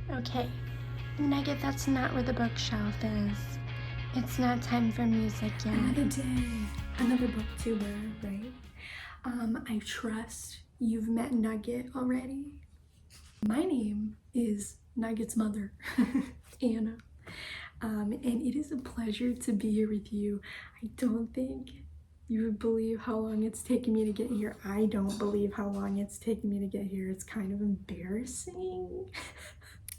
Okay, Nugget, that's not where the bookshelf is. It's not time for music yet. Another day, another booktuber, right? I trust you've met Nugget already. My name is Nugget's mother, Anna. And it is a pleasure to be here with you. I don't think you would believe how long it's taken me to get here. I don't believe how long it's taken me to get here. It's kind of embarrassing.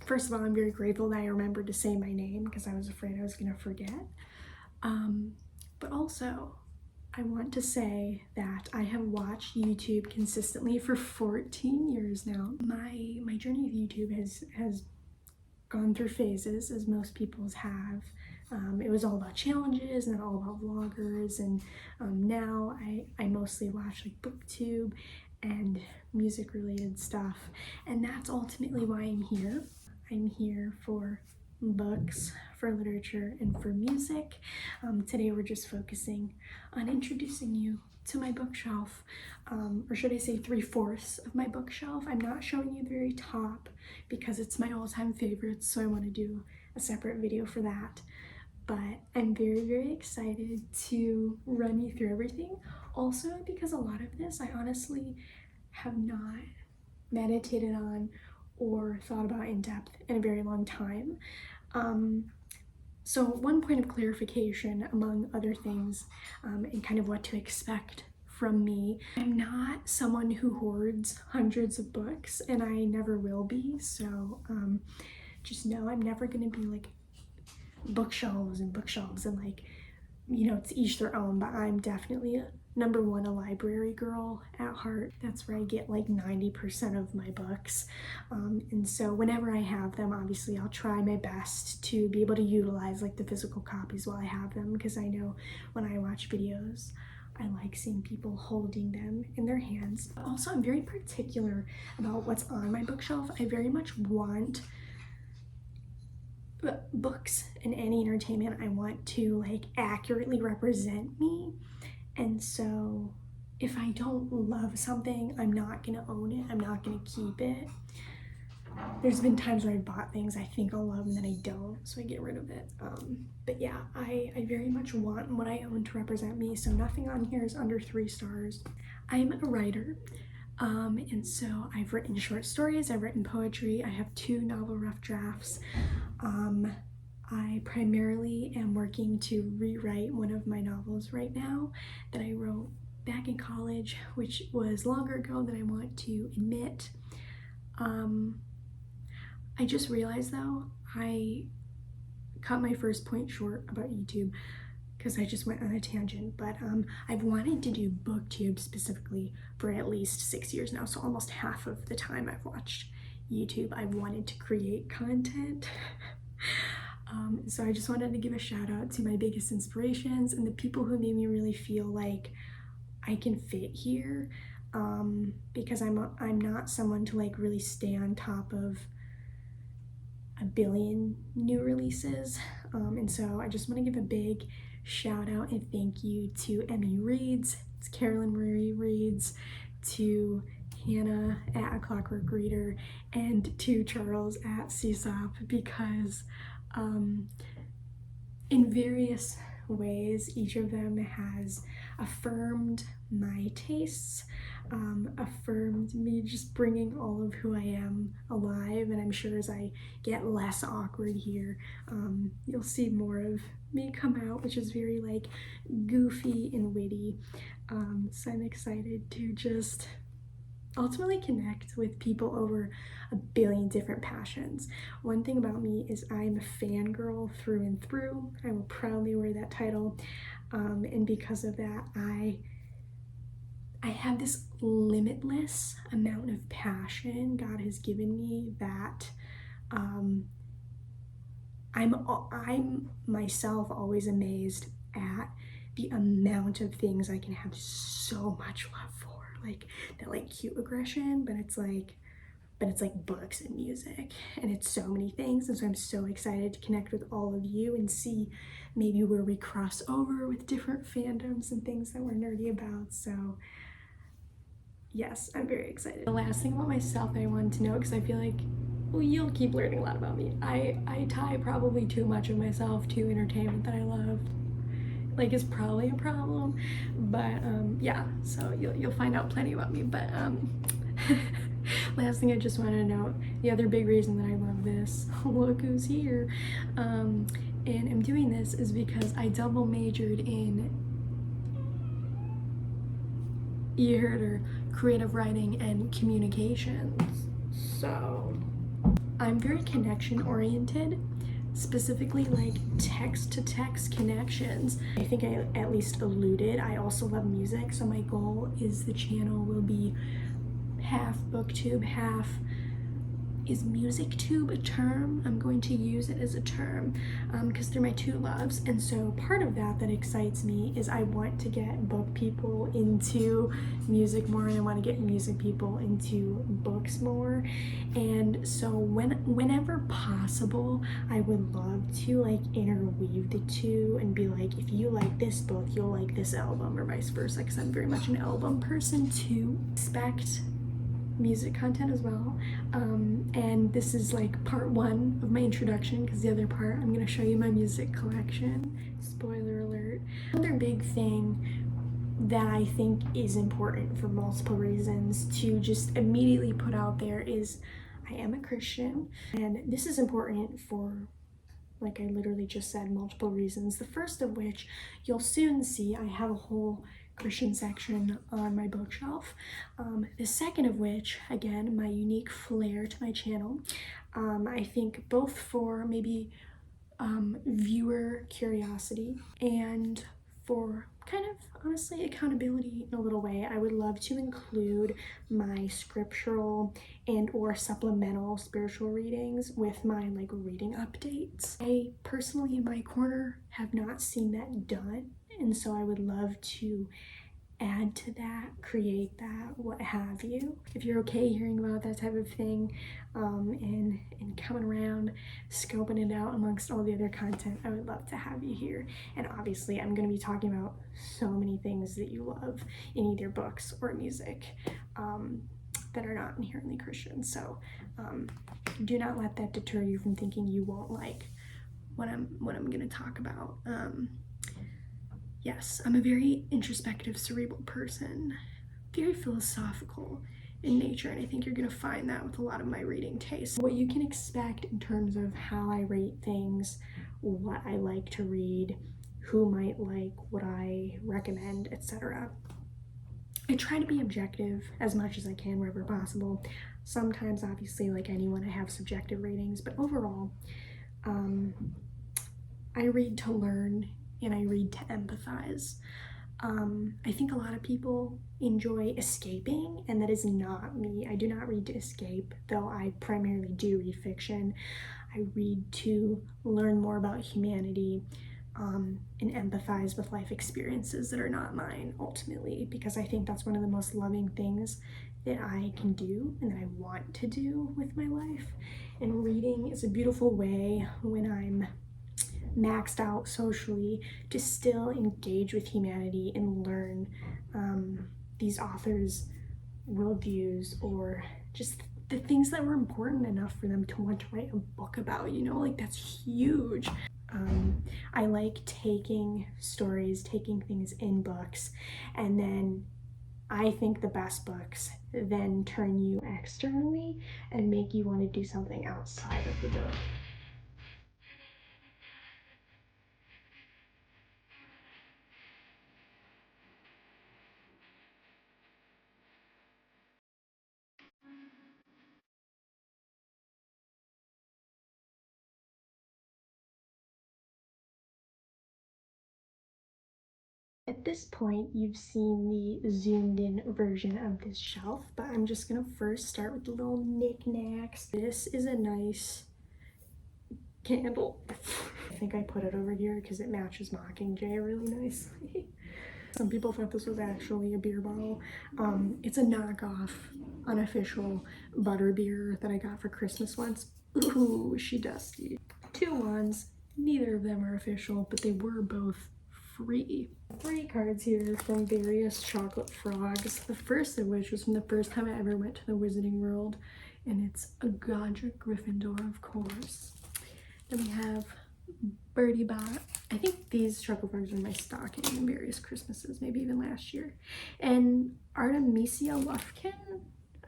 First of all, I'm very grateful that I remembered to say my name because I was afraid I was gonna forget. But also, I want to say that I have watched YouTube consistently for 14 years now. My journey with YouTube has gone through phases, as most people's have. It was all about challenges and then all about vloggers, and now I mostly watch like Booktube and music related stuff, and that's ultimately why I'm here. I'm here for books, for literature, and for music. Today we're just focusing on introducing you to my bookshelf, or should I say 3/4 of my bookshelf. I'm not showing you the very top because it's my all-time favorites, so I want to do a separate video for that. But I'm very, very excited to run you through everything. Also because a lot of this I honestly have not meditated on or thought about in depth in a very long time. So one point of clarification, among other things, and kind of what to expect from me. I'm not someone who hoards hundreds of books, and I never will be, so just know I'm never gonna be like bookshelves and like, you know, it's each their own, but I'm definitely number one a library girl at heart. That's where I get like 90% of my books, and so whenever I have them, obviously I'll try my best to be able to utilize like the physical copies while I have them, because I know when I watch videos I like seeing people holding them in their hands. Also, I'm very particular about what's on my bookshelf. I very much want books and any entertainment I want to like accurately represent me, and so if I don't love something, I'm not gonna own it, I'm not gonna keep it. There's been times where I bought things I think I'll love and then I don't, so I get rid of it. But yeah, I very much want what I own to represent me, so nothing on here is under 3 stars. I'm a writer, and so I've written short stories, I've written poetry, I have 2 novel rough drafts. I primarily am working to rewrite one of my novels right now that I wrote back in college, which was longer ago than I want to admit. I just realized though, I cut my first point short about YouTube because I just went on a tangent, but I've wanted to do Booktube specifically for at least 6 years now, so almost half of the time I've watched YouTube I've wanted to create content. So I just wanted to give a shout out to my biggest inspirations and the people who made me really feel like I can fit here, because I'm not someone to like really stay on top of a billion new releases, and so I just want to give a big shout out and thank you to Emmy Reads, it's Carolyn Marie Reads, to Hannah at A Clockwork Reader, and to Charles at CSOP, because in various ways each of them has affirmed my tastes, affirmed me just bringing all of who I am alive, and I'm sure as I get less awkward here, you'll see more of me come out, which is very like goofy and witty. So I'm excited to just ultimately connect with people over a billion different passions. One thing about me is I'm a fangirl through and through. I will proudly wear that title, and because of that, I have this limitless amount of passion God has given me that I'm myself always amazed at the amount of things I can have so much love for. Like that like cute aggression, but it's like books and music, and it's so many things, and so I'm so excited to connect with all of you and see maybe where we cross over with different fandoms and things that we're nerdy about. So yes, I'm very excited. The last thing about myself that I wanted to know, because I feel like well, you'll keep learning a lot about me. I tie probably too much of myself to entertainment that I love. Like, it's probably a problem, but yeah, so you'll find out plenty about me. But last thing I just want to note, the other big reason that I love this, look who's here, and I'm doing this is because I double majored in, you heard her, creative writing and communications. So I'm very connection oriented, specifically like text to text connections. I think I at least alluded, I also love music, so my goal is the channel will be half Booktube, half, is MusicTube a term? I'm going to use it as a term because they're my two loves. And so part of that excites me is I want to get book people into music more, and I want to get music people into books more. And so whenever possible, I would love to like interweave the two and be like, if you like this book, you'll like this album, or vice versa, because I'm very much an album person too. Expect music content as well, and this is like part one of my introduction, because the other part I'm going to show you my music collection. Spoiler alert. Another big thing that I think is important for multiple reasons to just immediately put out there is I am a Christian, and this is important for, like I literally just said, multiple reasons. The first of which you'll soon see, I have a whole Christian section on my bookshelf. The second of which, again, my unique flair to my channel. I think both for maybe viewer curiosity and for kind of honestly accountability in a little way, I would love to include my scriptural and or supplemental spiritual readings with my like reading updates. I personally in my corner have not seen that done, and so I would love to add to that, create that, what have you. If you're okay hearing about that type of thing, and coming around, scoping it out amongst all the other content, I would love to have you here. And obviously I'm going to be talking about so many things that you love in either books or music that are not inherently Christian. So do not let that deter you from thinking you won't like what I'm going to talk about. Yes, I'm a very introspective, cerebral person, very philosophical in nature, and I think you're going to find that with a lot of my reading tastes. What you can expect in terms of how I rate things, what I like to read, who might like what I recommend, etc. I try to be objective as much as I can wherever possible. Sometimes, obviously, like anyone, I have subjective ratings, but overall, I read to learn and I read to empathize. I think a lot of people enjoy escaping, and that is not me. I do not read to escape, though I primarily do read fiction. I read to learn more about humanity and empathize with life experiences that are not mine, ultimately, because I think that's one of the most loving things that I can do and that I want to do with my life. And reading is a beautiful way when I'm maxed out socially to still engage with humanity and learn these authors' worldviews, or just the things that were important enough for them to want to write a book about, you know, like that's huge. I like taking stories, taking things in books, and then I think the best books then turn you externally and make you want to do something outside of the book. At this point, you've seen the zoomed in version of this shelf, but I'm just gonna first start with the little knickknacks. This is a nice candle. I think I put it over here because it matches Mockingjay really nicely. Some people thought this was actually a beer bottle. It's a knockoff, unofficial butterbeer that I got for Christmas once. Ooh, is she dusty. Two ones, neither of them are official, but they were both free. 3 cards here from various chocolate frogs. The first of which was from the first time I ever went to the Wizarding World and it's a Godric Gryffindor, of course. Then we have Birdie Bot. I think these truffle bugs were in my stocking in various Christmases, maybe even last year. And Artemisia Lufkin.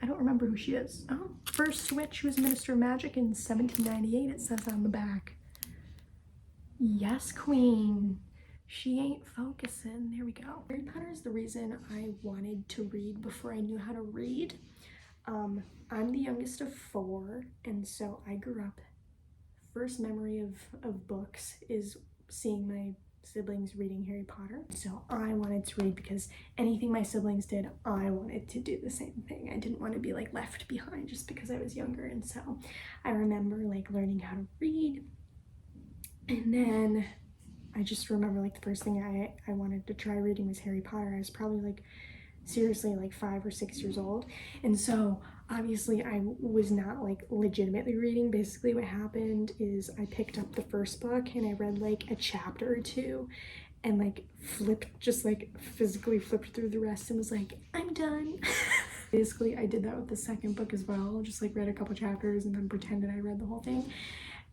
I don't remember who she is. Oh, first witch who was Minister of Magic in 1798, it says on the back. Yes, queen. She ain't focusing. There we go. Harry Potter is the reason I wanted to read before I knew how to read. I'm the youngest of 4, and so I grew up. First memory of books is seeing my siblings reading Harry Potter. So I wanted to read because anything my siblings did, I wanted to do the same thing. I didn't want to be like left behind just because I was younger. And so I remember like learning how to read. And then I just remember like the first thing I wanted to try reading was Harry Potter. I was probably like seriously like 5 or 6 years old. And so obviously I was not like legitimately reading. Basically what happened is I picked up the first book and I read like a chapter or 2 and like just like physically flipped through the rest and was like, I'm done. Basically I did that with the second book as well. Just like read a couple chapters and then pretended I read the whole thing.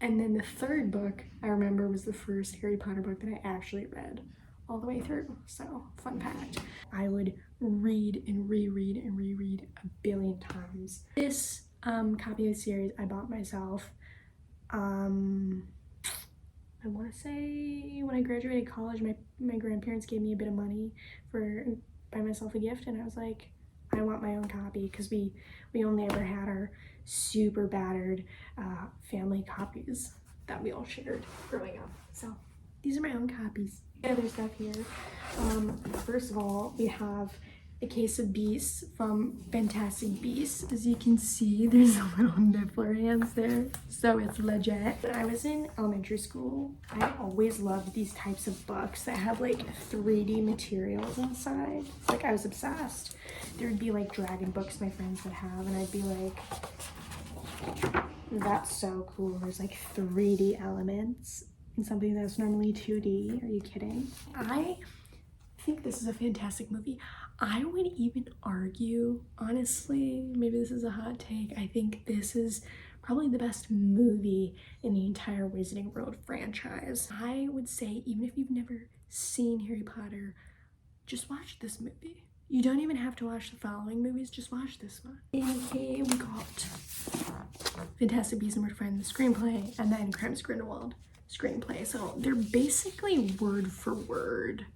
And then the third book I remember was the first Harry Potter book that I actually read all the way through. So fun fact, I would read and reread and reread a billion times. This copy of the series I bought myself. I want to say when I graduated college, my grandparents gave me a bit of money for buy myself a gift, and I was like, I want my own copy, because we only ever had our super battered family copies that we all shared growing up. So these are my own copies. Other stuff here. First of all, we have a case of Beasts from Fantastic Beasts. As you can see, there's a little niffler hands there, so it's legit. When I was in elementary school, I always loved these types of books that have like 3D materials inside. Like I was obsessed. There would be like dragon books my friends would have, and I'd be like, that's so cool. There's like 3D elements in something that's normally 2D. Are you kidding? I think this is a fantastic movie. I would even argue, honestly, maybe this is a hot take, I think this is probably the best movie in the entire Wizarding World franchise. I would say even if you've never seen Harry Potter, just watch this movie. You don't even have to watch the following movies, just watch this one. And here we got Fantastic Beasts and Where to Find the screenplay, and then Crimes Grindelwald screenplay. So they're basically word for word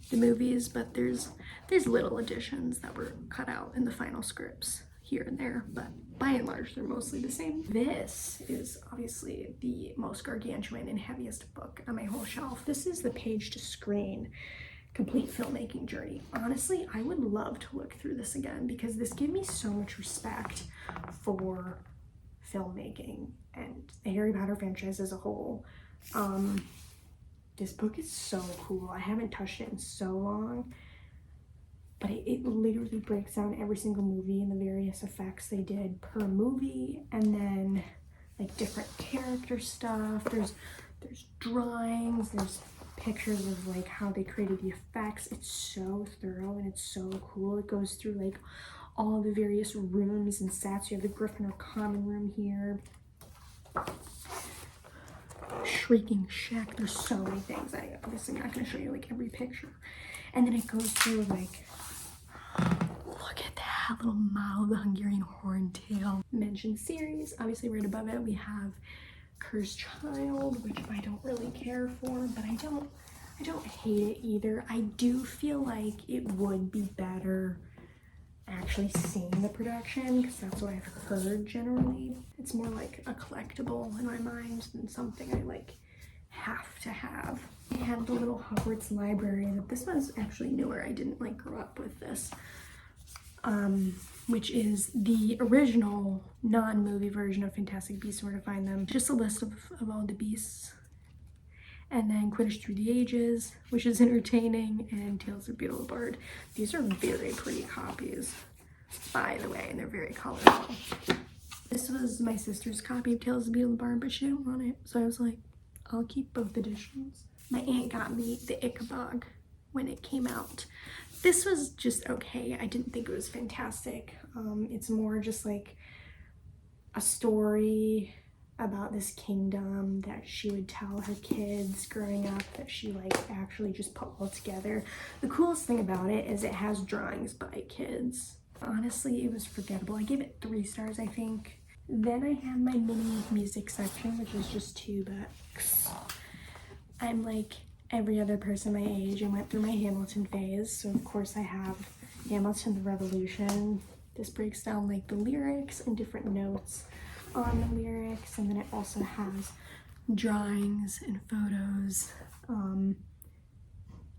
the movies, but there's little additions that were cut out in the final scripts here and there, but by and large they're mostly the same. This is obviously the most gargantuan and heaviest book on my whole shelf. This is the Page to Screen Complete Filmmaking Journey. Honestly, I would love to look through this again because this gave me so much respect for filmmaking and the Harry Potter franchise as a whole. This book is so cool. I haven't touched it in so long, but it literally breaks down every single movie and the various effects they did per movie, and then like different character stuff. There's drawings, there's pictures of like how they created the effects. It's so thorough and it's so cool. It goes through like all the various rooms and sets. You have the Gryffindor common room here. Shrieking Shack. There's so many things. I obviously not going to show you like every picture. And then it goes through like, look at that little model, the Hungarian horntail. Mentioned series. Obviously right above it we have Cursed Child, which I don't really care for, but I don't hate it either. I do feel like it would be better actually seeing the production, because that's what I've heard generally. It's more like a collectible in my mind than something I like have to have. I have the little Hogwarts library. This one's actually newer. I didn't like grow up with this, which is the original non-movie version of Fantastic Beasts and Where to Find Them. Just a list of all the beasts. And then Quidditch Through the Ages, which is entertaining, and Tales of Beetle the Bard. These are very pretty copies, by the way, and they're very colorful. This was my sister's copy of Tales of Beetle the Bard, but she didn't want it, so I was like, I'll keep both editions. My aunt got me the Ichabod when it came out. This was just okay. I didn't think it was fantastic. It's more just like a story about this kingdom that she would tell her kids growing up that she like actually just put all together. The coolest thing about it is it has drawings by kids. Honestly, it was forgettable. I gave it 3 stars, I think. Then I have my mini music section, which is just 2 books. I'm like every other person my age. I went through my Hamilton phase, so of course I have Hamilton the Revolution. This breaks down like the lyrics and different notes on the lyrics, and then it also has drawings and photos.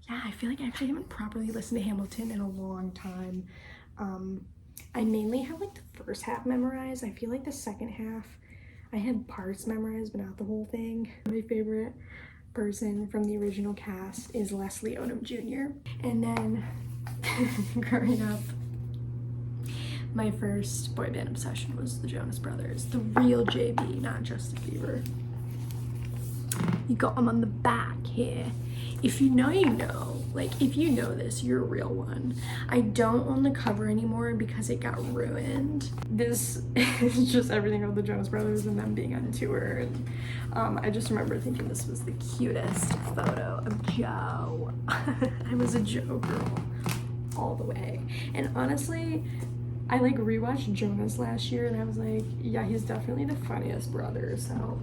Yeah, I feel like I actually haven't properly listened to Hamilton in a long time. I mainly have like the first half memorized. I feel like the second half I had parts memorized but not the whole thing. My favorite person from the original cast is Leslie Odom Jr. And then growing up, my first boy band obsession was the Jonas Brothers. The real JB, not Justin Bieber. You got them on the back here. If you know, you know. Like, if you know this, you're a real one. I don't own the cover anymore because it got ruined. This is just everything of the Jonas Brothers and them being on tour. And I just remember thinking this was the cutest photo of Joe. I was a Joe girl all the way. And honestly, I like rewatched Jonas last year and I was like, yeah, he's definitely the funniest brother. So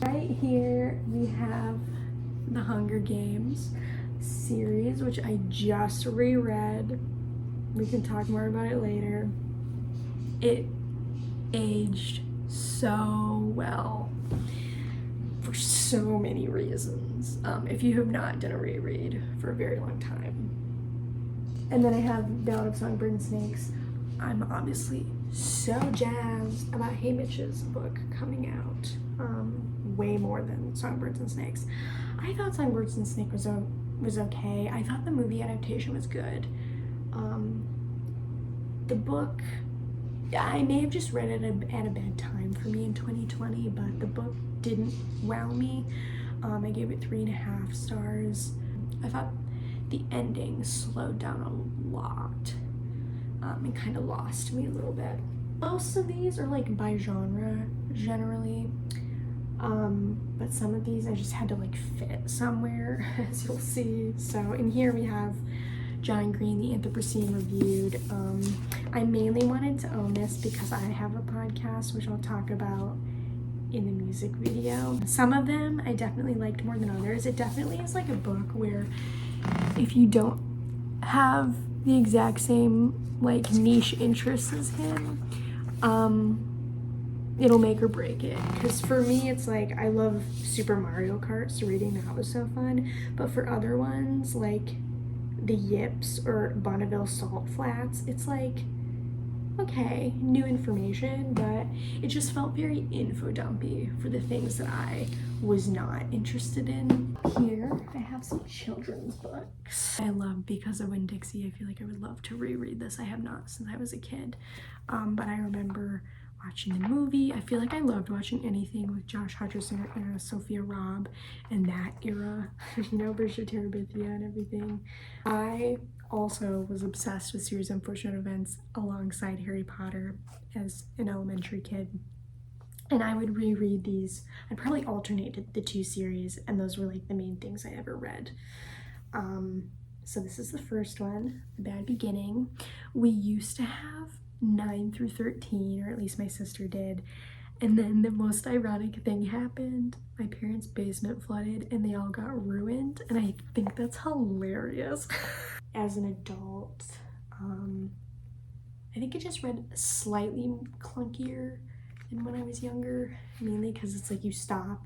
right here we have the Hunger Games series, which I just reread. We can talk more about it later. It aged so well for so many reasons. If you have not done a reread for a very long time. And then I have Ballad of Songbirds and Snakes. I'm obviously so jazzed about Haymitch's book coming out. Way more than Songbirds and Snakes. I thought Songbirds and Snakes was okay. I thought the movie adaptation was good. The book, I may have just read it at a bad time for me in 2020, but the book didn't wow me. I gave it 3.5 stars. I thought the ending slowed down a lot and kind of lost me a little bit. Most of these are like by genre generally, but some of these I just had to like fit somewhere, as you'll see. So in here we have John Green, the Anthropocene Reviewed. I mainly wanted to own this because I have a podcast, which I'll talk about in the music video. Some of them I definitely liked more than others. It definitely is like a book where if you don't have the exact same like niche interests as him, it'll make or break it. Because for me, it's like I love Super Mario Kart, so reading that was so fun. But for other ones like the Yips or Bonneville Salt Flats, it's like, okay, new information, but it just felt very info dumpy for the things that I was not interested in. Here I have some children's books I love because of Winn-Dixie. I feel like I would love to reread this. I have not since I was a kid, but I remember watching the movie. I feel like I loved watching anything with Josh Hutcherson or Sophia Robb and that era, you know, Bridget Terabithia and everything. I also was obsessed with Series of Unfortunate Events alongside Harry Potter as an elementary kid. And I would reread these. I'd probably alternate the 2 series, and those were like the main things I ever read. So this is the first one, The Bad Beginning. We used to have 9 through 13, or at least my sister did. And then the most ironic thing happened. My parents' basement flooded and they all got ruined. And I think that's hilarious. As an adult, I think I just read slightly clunkier than when I was younger, mainly because it's like you stop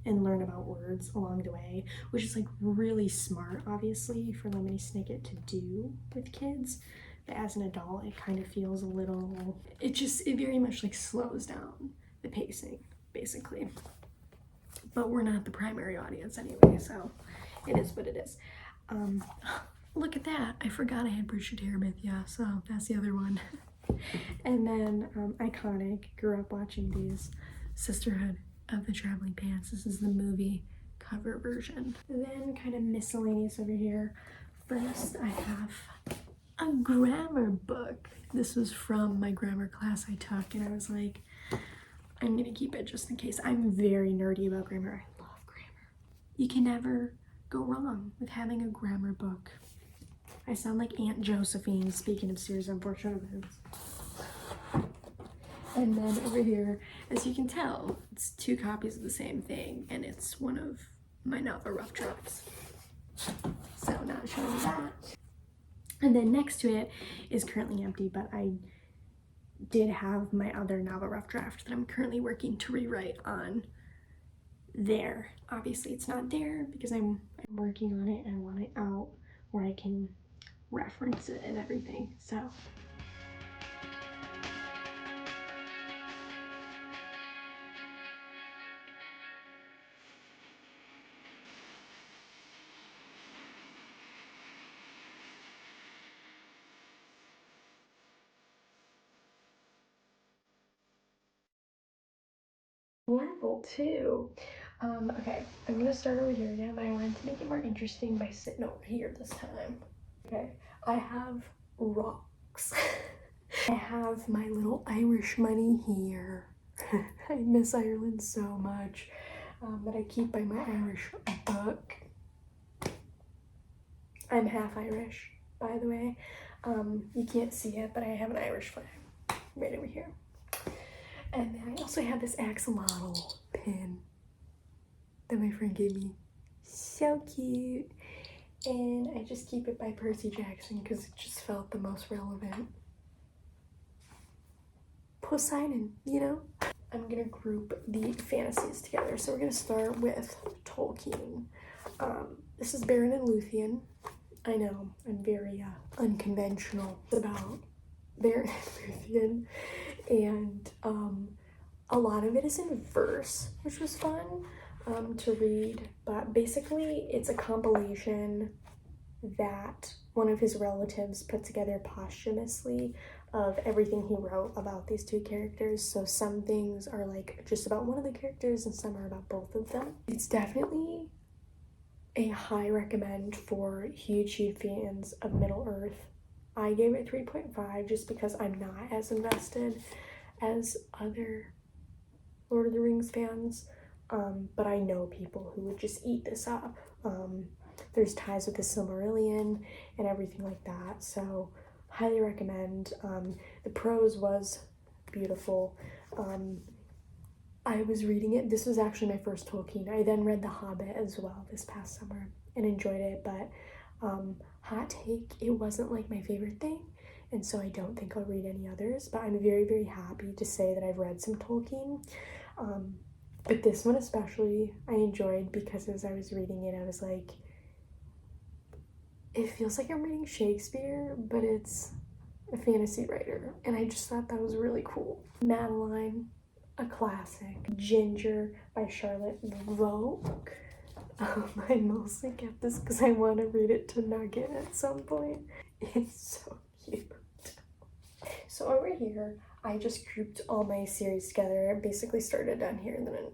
and learn about words along the way, which is like really smart, obviously, for Lemony Snicket to do with kids. But as an adult, it kind of feels a little, it very much like slows down the pacing, basically. But we're not the primary audience anyway, so it is what it is. Look at that, I forgot I had Bridget Terabithia, so that's the other one. And then iconic, grew up watching these, Sisterhood of the Traveling Pants. This is the movie cover version. And then kind of miscellaneous over here. First, I have a grammar book. This was from my grammar class I took, and I was like, I'm gonna keep it just in case. I'm very nerdy about grammar. I love grammar. You can never go wrong with having a grammar book. I sound like Aunt Josephine, speaking of serious unfortunate events. And then over here, as you can tell, it's 2 copies of the same thing, and it's one of my novel rough drafts. So not showing you that. And then next to it is currently empty, but I did have my other novel rough draft that I'm currently working to rewrite on there. Obviously it's not there because I'm working on it and I want it out where I can reference it and everything. So level 2. Okay, I'm gonna start over here again, but I wanted to make it more interesting by sitting over here this time. Okay, I have rocks. I have my little Irish money here. I miss Ireland so much, that I keep by my Irish book. I'm half Irish, by the way. You can't see it, but I have an Irish flag right over here. And then I also have this axolotl pin that my friend gave me. So cute. And I just keep it by Percy Jackson because it just felt the most relevant. Poseidon, you know? I'm gonna group the fantasies together. So we're gonna start with Tolkien. This is Baron and Luthien. I know, I'm very unconventional about Baron and Luthien. And a lot of it is in verse, which was fun to read. But basically, it's a compilation that one of his relatives put together posthumously of everything he wrote about these 2 characters. So some things are like just about one of the characters and some are about both of them. It's definitely a high recommend for huge fans of Middle-earth. I gave it 3.5 just because I'm not as invested as other Lord of the Rings fans, but I know people who would just eat this up. There's ties with the Silmarillion and everything like that, so highly recommend. The prose was beautiful. I was reading it. This was actually my first Tolkien. I then read The Hobbit as well this past summer and enjoyed it, but hot take, it wasn't like my favorite thing, and so I don't think I'll read any others, but I'm very, very happy to say that I've read some Tolkien. But this one especially I enjoyed because as I was reading it, I was like, it feels like I'm reading Shakespeare, but it's a fantasy writer, and I just thought that was really cool. Madeline, a classic. Ginger by Charlotte Volk. I mostly kept this because I want to read it to Nugget at some point. It's so cute. So over here, I just grouped all my series together. I basically started down here and then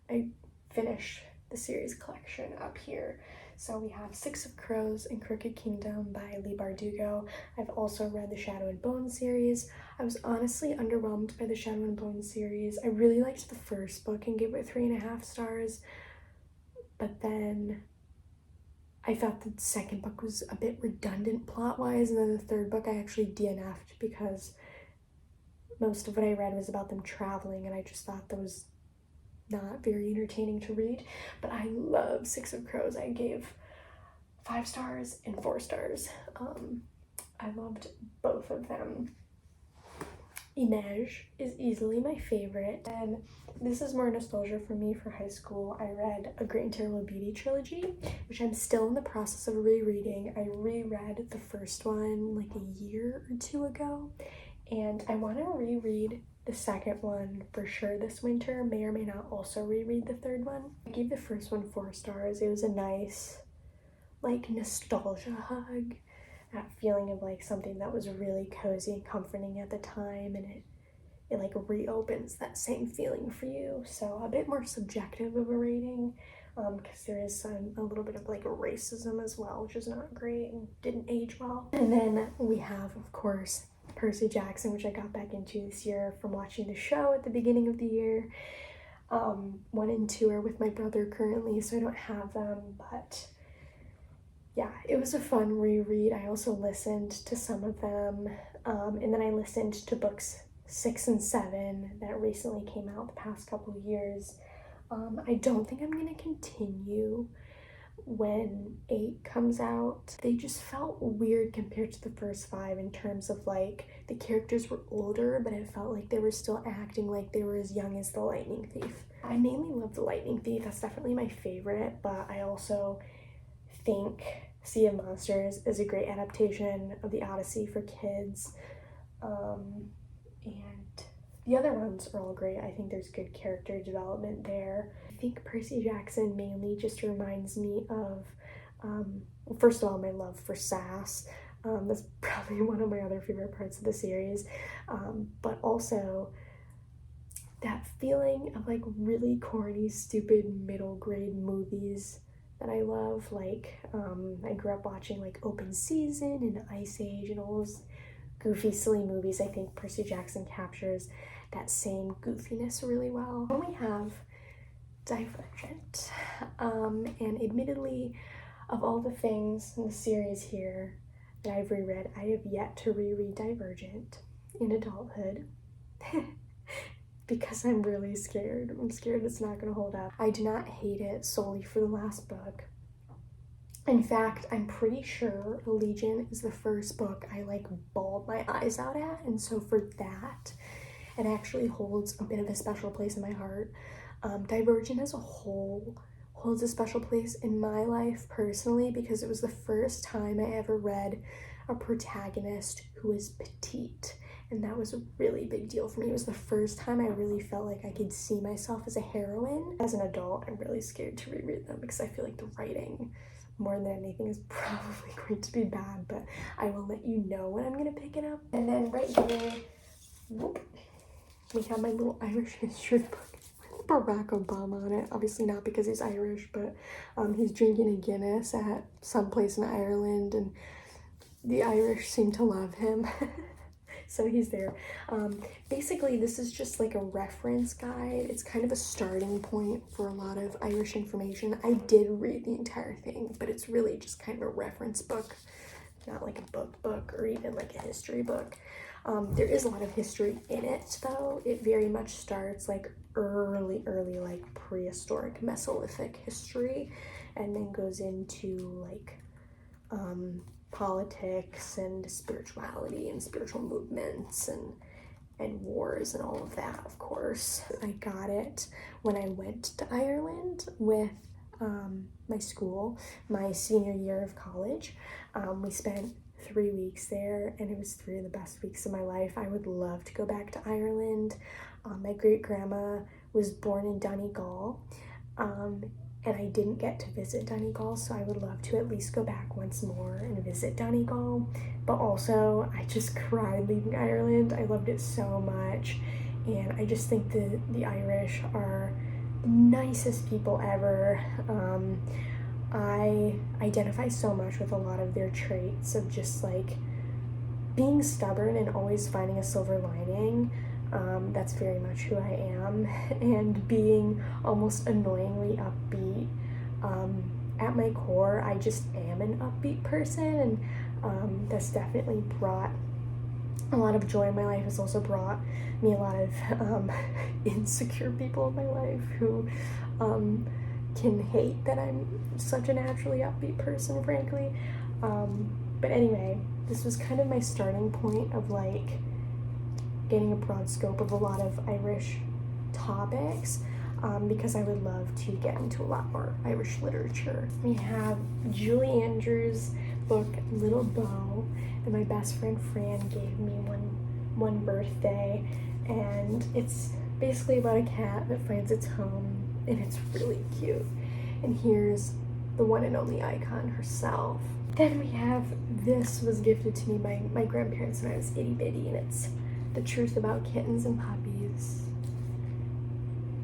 I finished the series collection up here. So we have 6 of Crows and Crooked Kingdom by Leigh Bardugo. I've also read the Shadow and Bone series. I was honestly underwhelmed by the Shadow and Bone series. I really liked the first book and gave it 3.5 stars. But then I thought the second book was a bit redundant plot-wise, and then the third book I actually DNF'd because most of what I read was about them traveling, and I just thought that was not very entertaining to read. But I love 6 of Crows. I gave 5 stars and 4 stars. I loved both of them. Inej is easily my favorite, and this is more nostalgia for me for high school. I read A Great and Terrible Beauty trilogy, which I'm still in the process of rereading. I reread the first one like a year or 2 ago, and I want to reread the second one for sure this winter. May or may not also reread the third one. I gave the first one 4 stars. It was a nice, like, nostalgia hug. That feeling of like something that was really cozy and comforting at the time, and it like reopens that same feeling for you. So a bit more subjective of a rating, because there is a little bit of like racism as well, which is not great and didn't age well. And then we have, of course, Percy Jackson, which I got back into this year from watching the show at the beginning of the year. 1 and 2 are with my brother currently, so I don't have them, but yeah, it was a fun reread. I also listened to some of them, and then I listened to books 6 and 7 that recently came out the past couple of years. I don't think I'm gonna continue when 8 comes out. They just felt weird compared to the first 5 in terms of like the characters were older, but it felt like they were still acting like they were as young as the Lightning Thief. I mainly love the Lightning Thief. That's definitely my favorite, but I also think Sea of Monsters is a great adaptation of the Odyssey for kids, and the other ones are all great. I think there's good character development there. I think Percy Jackson mainly just reminds me of, well, first of all, my love for sass. That's probably one of my other favorite parts of the series, but also that feeling of like really corny, stupid middle grade movies that I love. Like, I grew up watching like Open Season and Ice Age and all those goofy, silly movies. I think Percy Jackson captures that same goofiness really well. Then we have Divergent, and admittedly, of all the things in the series here that I've reread, I have yet to reread Divergent in adulthood because I'm really scared. I'm scared it's not gonna hold up. I do not hate it solely for the last book. In fact, I'm pretty sure Legion is the first book I like bawled my eyes out at, and so for that, it actually holds a bit of a special place in my heart. Divergent as a whole holds a special place in my life personally because it was the first time I ever read a protagonist who was petite, and that was a really big deal for me. It was the first time I really felt like I could see myself as a heroine. As an adult, I'm really scared to reread them because I feel like the writing, more than anything, is probably going to be bad, but I will let you know when I'm gonna pick it up. And then right here, whoop, we have my little Irish history book with Barack Obama on it. Obviously not because he's Irish, but he's drinking a Guinness at some place in Ireland, and the Irish seem to love him. So he's there. Basically, this is just like a reference guide. It's kind of a starting point for a lot of Irish information. I did read the entire thing, but it's really just kind of a reference book, not like a book or even like a history book. There is a lot of history in it, though. It very much starts like early like prehistoric Mesolithic history, and then goes into like politics and spirituality and spiritual movements and wars and all of that, of course. I got it when I went to Ireland with my school, my senior year of college. We spent 3 weeks there, and it was 3 of the best weeks of my life. I would love to go back to Ireland. My great-grandma was born in Donegal, and I didn't get to visit Donegal, so I would love to at least go back once more and visit Donegal. But also, I just cried leaving Ireland. I loved it so much, and I just think the Irish are the nicest people ever. I identify so much with a lot of their traits of just like being stubborn and always finding a silver lining. That's very much who I am, and being almost annoyingly upbeat. At my core, I just am an upbeat person, and that's definitely brought a lot of joy in my life. It's also brought me a lot of insecure people in my life who can hate that I'm such a naturally upbeat person, frankly. But anyway, this was kind of my starting point of like getting a broad scope of a lot of Irish topics, because I would love to get into a lot more Irish literature. We have Julie Andrews' book Little Bo that my best friend Fran gave me one birthday, and it's basically about a cat that finds its home, and it's really cute. And here's the one and only icon herself. Then we have, this was gifted to me by my grandparents when I was itty bitty, and it's The Truth About Kittens and Puppies.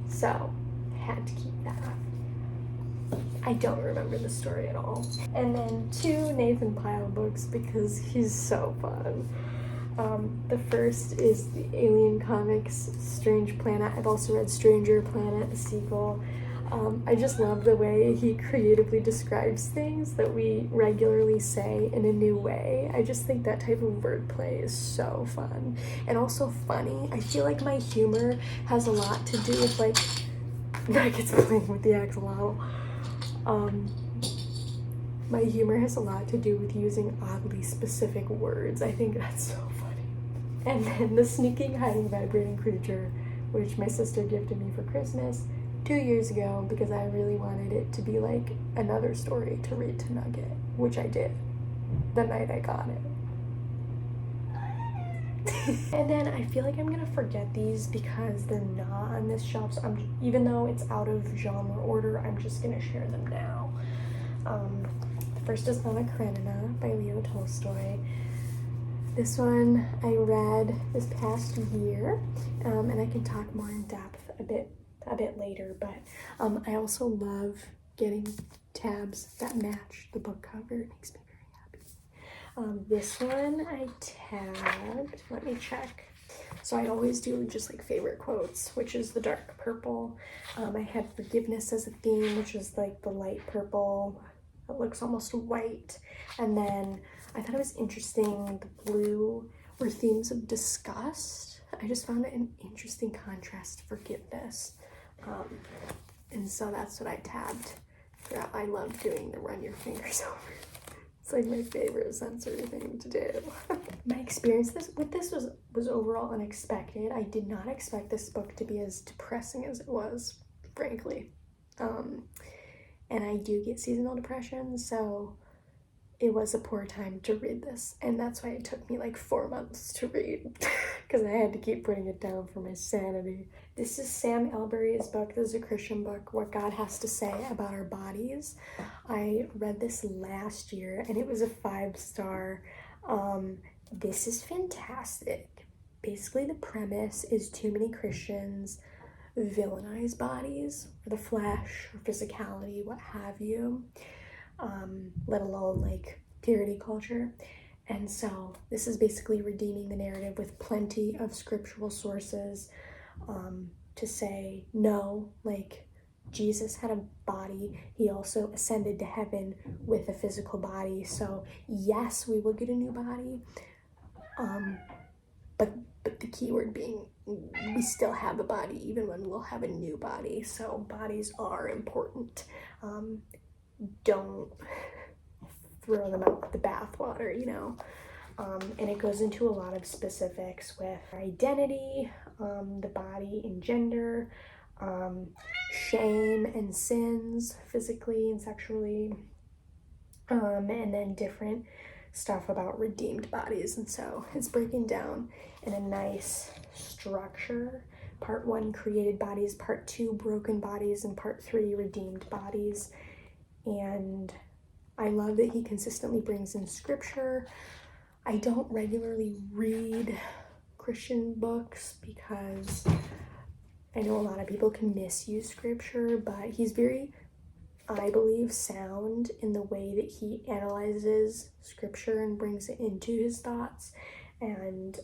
So, had to keep that. I don't remember the story at all. And then 2 Nathan Pyle books because he's so fun. The first is the Alien Comics Strange Planet. I've also read Stranger Planet, the sequel. I just love the way he creatively describes things that we regularly say in a new way. I just think that type of wordplay is so fun and also funny. I feel like my humor has a lot to do with, like, Nuggets playing with the axolotl. My humor has a lot to do with using oddly specific words. I think that's so funny. And then the Sneaking, Hiding, Vibrating Creature, which my sister gifted me for Christmas 2 years ago because I really wanted it to be like another story to read to Nugget, which I did the night I got it. And then I feel like I'm gonna forget these because they're not on this shelf, so even though it's out of genre order, I'm just gonna share them now. The first is Anna Karenina by Leo Tolstoy. This one I read this past year, and I can talk more in depth a bit later, but I also love getting tabs that match the book cover. It makes me very happy. This one I tagged, let me check. So I always do just like favorite quotes, which is the dark purple. I had forgiveness as a theme, which is like the light purple. It looks almost white. And then I thought it was interesting, the blue were themes of disgust. I just found it an interesting contrast to forgiveness. And so that's what I tabbed. Yeah, I love doing the run your fingers over. It's like my favorite sensory thing to do. My experience with this was overall unexpected. I did not expect this book to be as depressing as it was, frankly. And I do get seasonal depression, so it was a poor time to read this. And that's why it took me like 4 months to read, because I had to keep putting it down for my sanity. This is Sam Albury's book. This is a Christian book, What God Has to Say About Our Bodies. I read this last year, and it was a 5-star. This is fantastic. Basically, the premise is too many Christians villainize bodies, or the flesh, or physicality, what have you, let alone like purity culture. And so this is basically redeeming the narrative with plenty of scriptural sources to say, no, like Jesus had a body. He also ascended to heaven with a physical body. So yes, we will get a new body. But the key word being, we still have a body even when we'll have a new body. So bodies are important. Don't throw them out with the bathwater, you know. And it goes into a lot of specifics with identity, the body and gender, shame and sins, physically and sexually, and then different stuff about redeemed bodies. And so it's breaking down in a nice structure. Part 1, created bodies, part 2, broken bodies, and part 3, redeemed bodies. And I love that he consistently brings in scripture. I don't regularly read Christian books because I know a lot of people can misuse scripture, but he's very, I believe, sound in the way that he analyzes scripture and brings it into his thoughts. And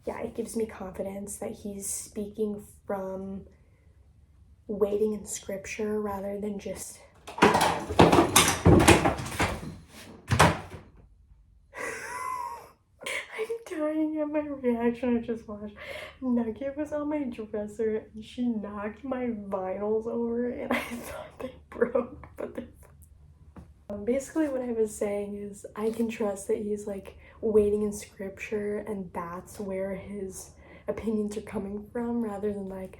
yeah, it gives me confidence that he's speaking from wading in scripture rather than just dying at my reaction. I just watched. Nugget was on my dresser and she knocked my vinyls over and I thought they broke, but they... Basically what I was saying is I can trust that he's like waiting in scripture and that's where his opinions are coming from rather than like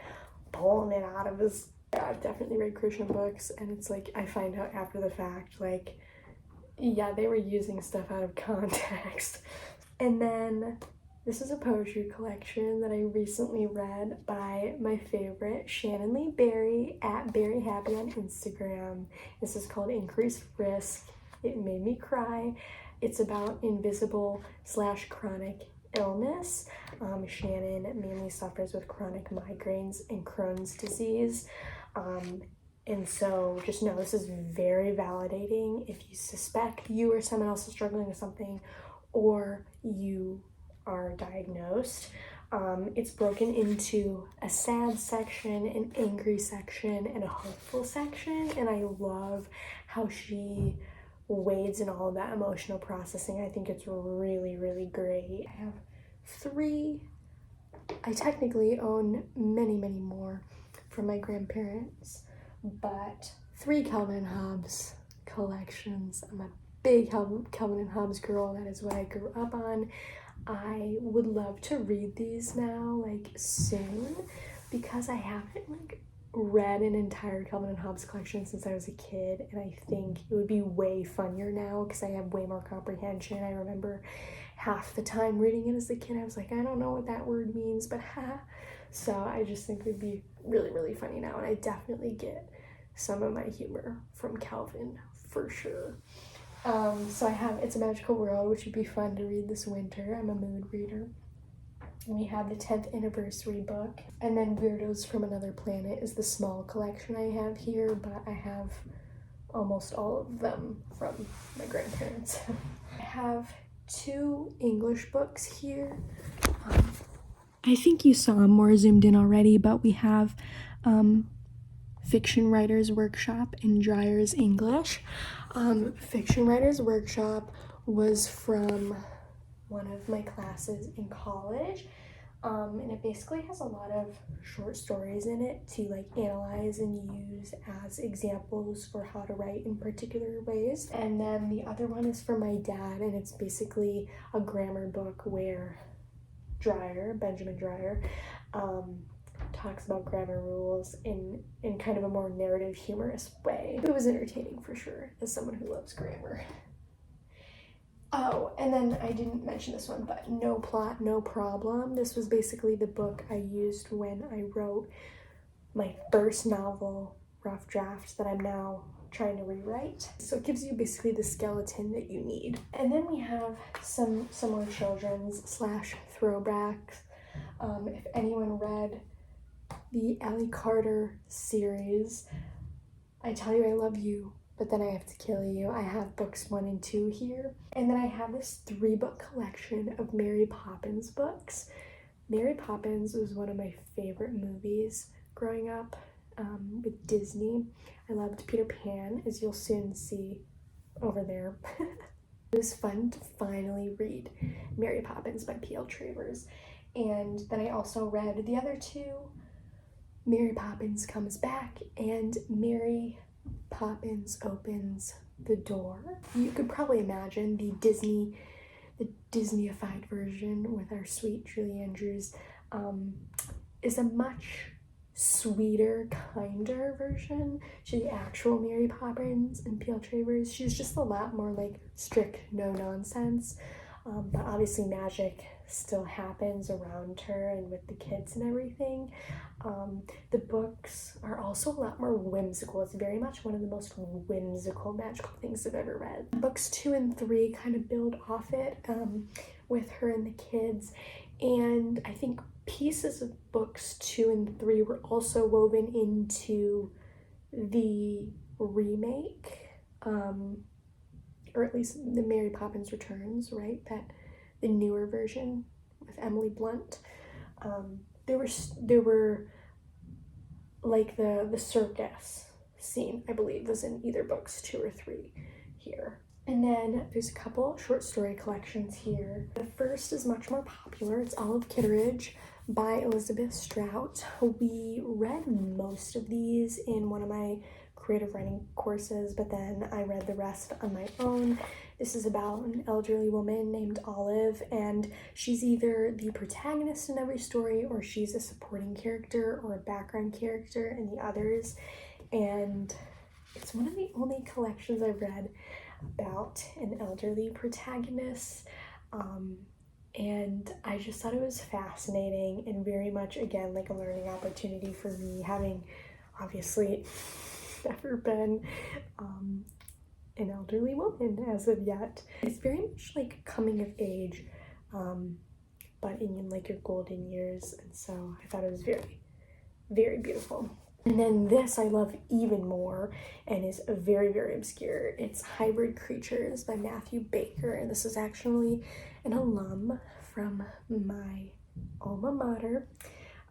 pulling it out of his... I've definitely read Christian books and it's like I find out after the fact, like, yeah, they were using stuff out of context. And then this is a poetry collection that I recently read by my favorite Shannon Lee Berry at Berry Happy on Instagram. This is called Increased Risk. It made me cry. It's about invisible/chronic illness. Shannon mainly suffers with chronic migraines and Crohn's disease. And so just know this is very validating if you suspect you or someone else is struggling with something, or you are diagnosed. It's broken into a sad section, an angry section, and a hopeful section, and I love how she wades in all of that emotional processing. I think it's really, really great. I have 3. I technically own many, many more from my grandparents, but 3 Calvin and Hobbes collections. I'm a big Calvin and Hobbes girl. That is what I grew up on. I would love to read these now, like, soon, because I haven't, like, read an entire Calvin and Hobbes collection since I was a kid, and I think it would be way funnier now because I have way more comprehension. I remember half the time reading it as a kid, I was like, I don't know what that word means, but ha. So I just think it would be really, really funny now, and I definitely get some of my humor from Calvin, for sure. So I have It's a Magical World, which would be fun to read this winter. I'm a mood reader. And we have the 10th anniversary book. And then Weirdos from Another Planet is the small collection I have here, but I have almost all of them from my grandparents. I have 2 English books here. I think you saw more zoomed in already, but we have Fiction Writers Workshop and Dreyer's English. Fiction Writers Workshop was from one of my classes in college, and it basically has a lot of short stories in it to like analyze and use as examples for how to write in particular ways. And then the other one is for my dad, and it's basically a grammar book where Benjamin Dreyer, talks about grammar rules in kind of a more narrative, humorous way. It was entertaining for sure, as someone who loves grammar. Oh, and then I didn't mention this one, but No Plot, No Problem. This was basically the book I used when I wrote my first novel, rough draft, that I'm now trying to rewrite. So it gives you basically the skeleton that you need. And then we have some more children's / throwbacks. If anyone read the Ellie Carter series, I Tell You I Love You, but Then I Have to Kill You, I have books 1 and 2 here. And then I have this 3-book collection of Mary Poppins books. Mary Poppins was one of my favorite movies growing up with Disney. I loved Peter Pan, as you'll soon see over there. It was fun to finally read Mary Poppins by P.L. Travers. And then I also read the other 2, Mary Poppins Comes Back and Mary Poppins Opens the Door. You could probably imagine the Disney-ified version with our sweet Julie Andrews is a much sweeter, kinder version to the actual Mary Poppins and P.L. Travers. She's just a lot more like strict, no nonsense, but obviously magic still happens around her and with the kids and everything. The books are also a lot more whimsical. It's very much one of the most whimsical magical things I've ever read. Books 2 and 3 kind of build off it with her and the kids, and I think pieces of books 2 and 3 were also woven into the remake, or at least the Mary Poppins Returns, right? That the newer version with Emily Blunt. There were like the circus scene, I believe, was in either books 2 or 3 here. And then there's a couple short story collections here. The first is much more popular. It's Olive Kitteridge by Elizabeth Strout. We read most of these in one of my creative writing courses, but then I read the rest on my own. This is about an elderly woman named Olive, and she's either the protagonist in every story or she's a supporting character or a background character in the others. And it's one of the only collections I've read about an elderly protagonist, and I just thought it was fascinating and very much, again, like a learning opportunity for me, having obviously never been an elderly woman as of yet. It's very much like coming of age, but in like your golden years, and so I thought it was very, very beautiful. And then this I love even more and is very, very obscure. It's Hybrid Creatures by Matthew Baker, and this is actually an alum from my alma mater,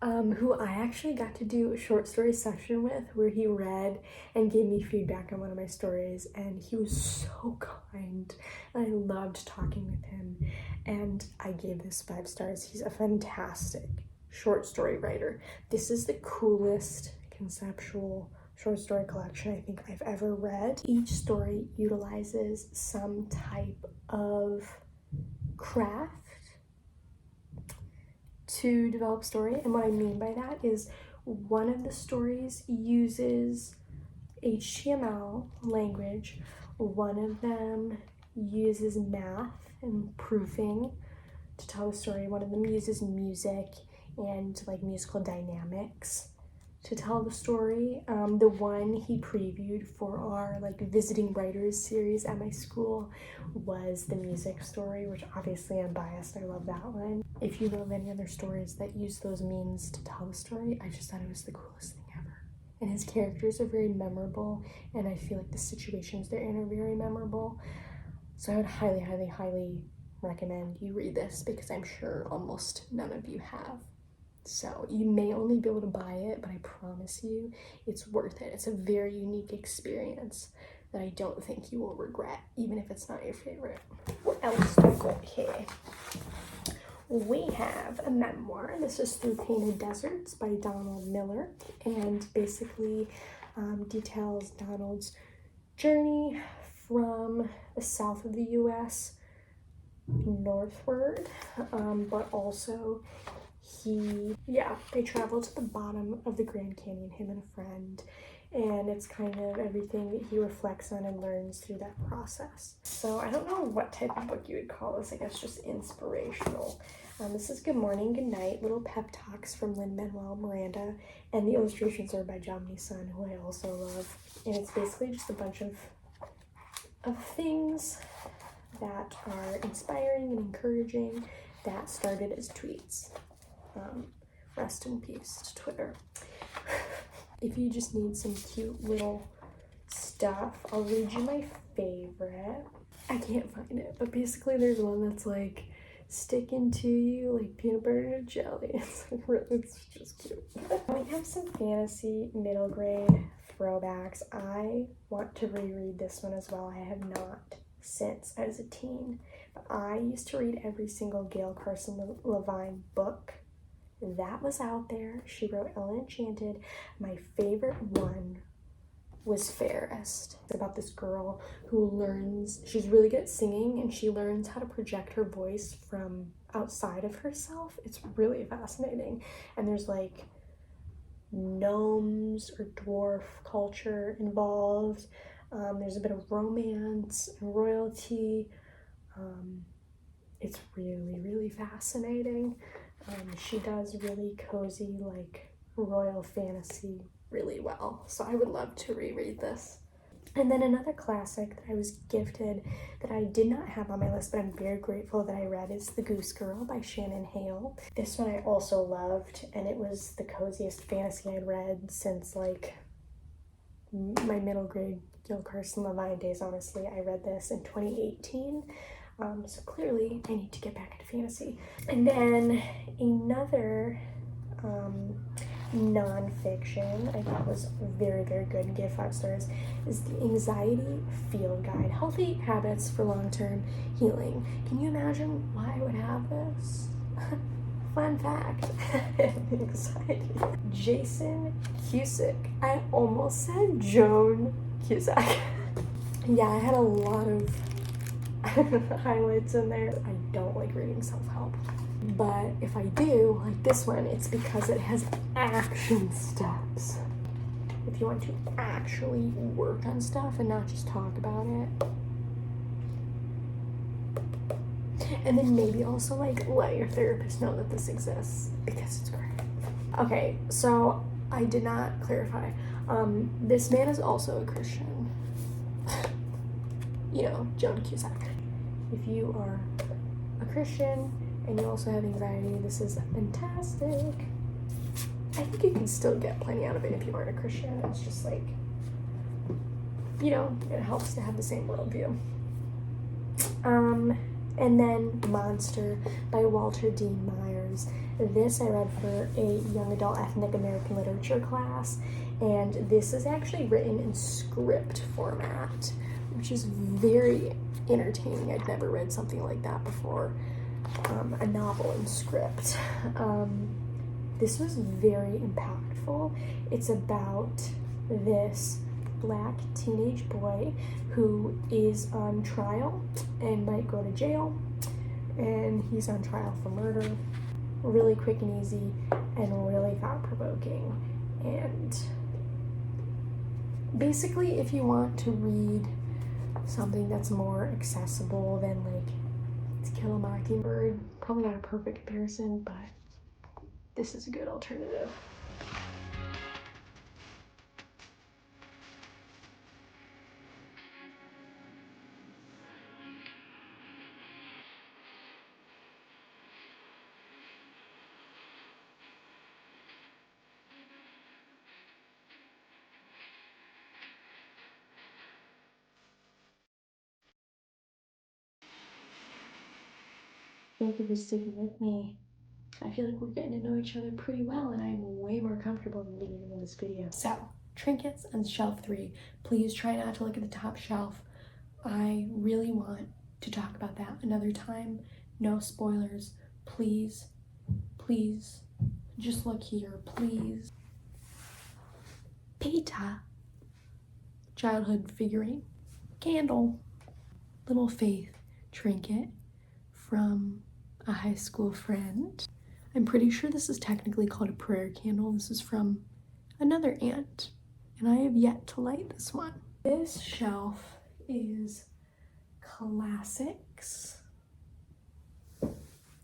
who I actually got to do a short story session with, where he read and gave me feedback on one of my stories, and he was so kind, and I loved talking with him, and I gave this 5 stars. He's a fantastic short story writer. This is the coolest conceptual short story collection I think I've ever read. Each story utilizes some type of craft to develop story, and what I mean by that is one of the stories uses HTML language, one of them uses math and proofing to tell the story, one of them uses music and like musical dynamics to tell the story. The one he previewed for our like visiting writers series at my school was the music story, which obviously I'm biased, I love that one. If you know of any other stories that use those means to tell the story, I just thought it was the coolest thing ever. And his characters are very memorable, and I feel like the situations they're in are very memorable. So I would highly, highly, highly recommend you read this, because I'm sure almost none of you have. So you may only be able to buy it, but I promise you it's worth it. It's a very unique experience that I don't think you will regret, even if it's not your favorite. What else do we got here? We have a memoir. This is Through Painted Deserts by Donald Miller, and basically details Donald's journey from the south of the US northward, but also they travel to the bottom of the Grand Canyon, him and a friend, and it's kind of everything that he reflects on and learns through that process. So I don't know what type of book you would call this, I guess just inspirational. This is Good Morning, Good Night, Little Pep Talks from Lin-Manuel Miranda, and the illustrations are by Jomny Sun, who I also love, and it's basically just a bunch of things that are inspiring and encouraging that started as tweets. Rest in peace to Twitter. If you just need some cute little stuff, I'll read you my favorite. I can't find it, but basically there's one that's like sticking to you like peanut butter and jelly. It's just cute. We have some fantasy middle grade throwbacks. I want to reread this one as well. I have not since I was a teen, but I used to read every single Gail Carson Levine book that was out there. She wrote Ella Enchanted. My favorite one was Fairest. It's about this girl who she's really good at singing, and she learns how to project her voice from outside of herself. It's really fascinating. And there's like gnomes or dwarf culture involved. There's a bit of romance and royalty. It's really, really fascinating. She does really cozy, like royal fantasy really well. So I would love to reread this. And then another classic that I was gifted that I did not have on my list, but I'm very grateful that I read, is The Goose Girl by Shannon Hale. This one I also loved, and it was the coziest fantasy I'd read since like my middle grade Gail Carson Levine days, honestly. I read this in 2018. So clearly I need to get back into fantasy. And then another non-fiction I thought was very, very good and gave 5 stars is The Anxiety Field Guide, Healthy Habits for Long-Term Healing. Can you imagine why I would have this? Fun fact, anxiety. Jason Cusick. I almost said Joan Cusack. Yeah, I had a lot of highlights in there. I don't like reading self-help, but if I do, like this one, it's because it has action steps. If you want to actually work on stuff and not just talk about it. And then maybe also like let your therapist know that this exists, because it's great. Okay, so I did not clarify. This man is also a Christian. You know, Joan Cusack. If you are a Christian and you also have anxiety, this is fantastic. I think you can still get plenty out of it if you aren't a Christian. It's just like, you know, it helps to have the same worldview. And then Monster by Walter Dean Myers. This I read for a young adult ethnic American literature class, and this is actually written in script format, which is very entertaining. I'd never read something like that before, a novel in script. This was very impactful. It's about this Black teenage boy who is on trial and might go to jail, and he's on trial for murder. Really quick and easy and really thought-provoking. And basically, if you want to read something that's more accessible than like To Kill a Mockingbird, probably not a perfect comparison, but this is a good alternative. Thank you for sticking with me. I feel like we're getting to know each other pretty well, and I'm way more comfortable in the beginning of this video. So, trinkets and shelf 3. Please try not to look at the top shelf. I really want to talk about that another time. No spoilers. Please, please, just look here, please. Peta, childhood figurine. Candle, little Faith trinket from a high school friend. I'm pretty sure this is technically called a prayer candle. This is from another aunt, and I have yet to light this one. This shelf is classics,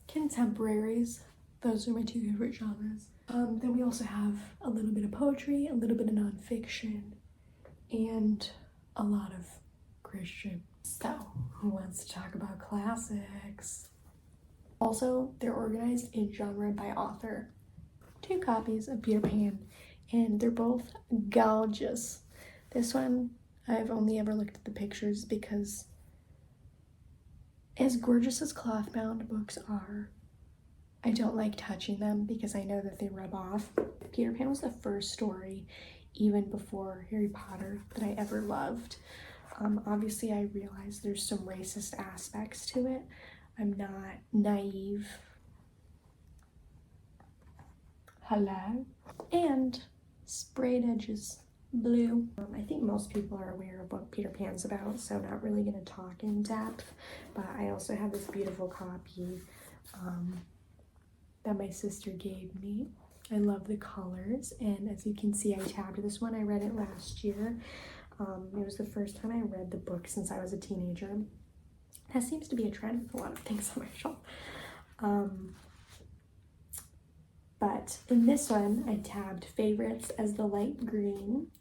contemporaries. Those are my two favorite genres. Then we also have a little bit of poetry, a little bit of nonfiction, and a lot of Christian. So, who wants to talk about classics? Also, they're organized in genre by author. 2 copies of Peter Pan, and they're both gorgeous. This one, I've only ever looked at the pictures because as gorgeous as cloth-bound books are, I don't like touching them because I know that they rub off. Peter Pan was the first story, even before Harry Potter, that I ever loved. Obviously, I realize there's some racist aspects to it. I'm not naive. Hello? And sprayed edges, blue. I think most people are aware of what Peter Pan's about, so not really gonna talk in depth, but I also have this beautiful copy that my sister gave me. I love the colors, and as you can see, I tabbed this one. I read it last year. It was the first time I read the book since I was a teenager. That seems to be a trend with a lot of things on my shelf. But in this one, I tabbed favorites as the light green.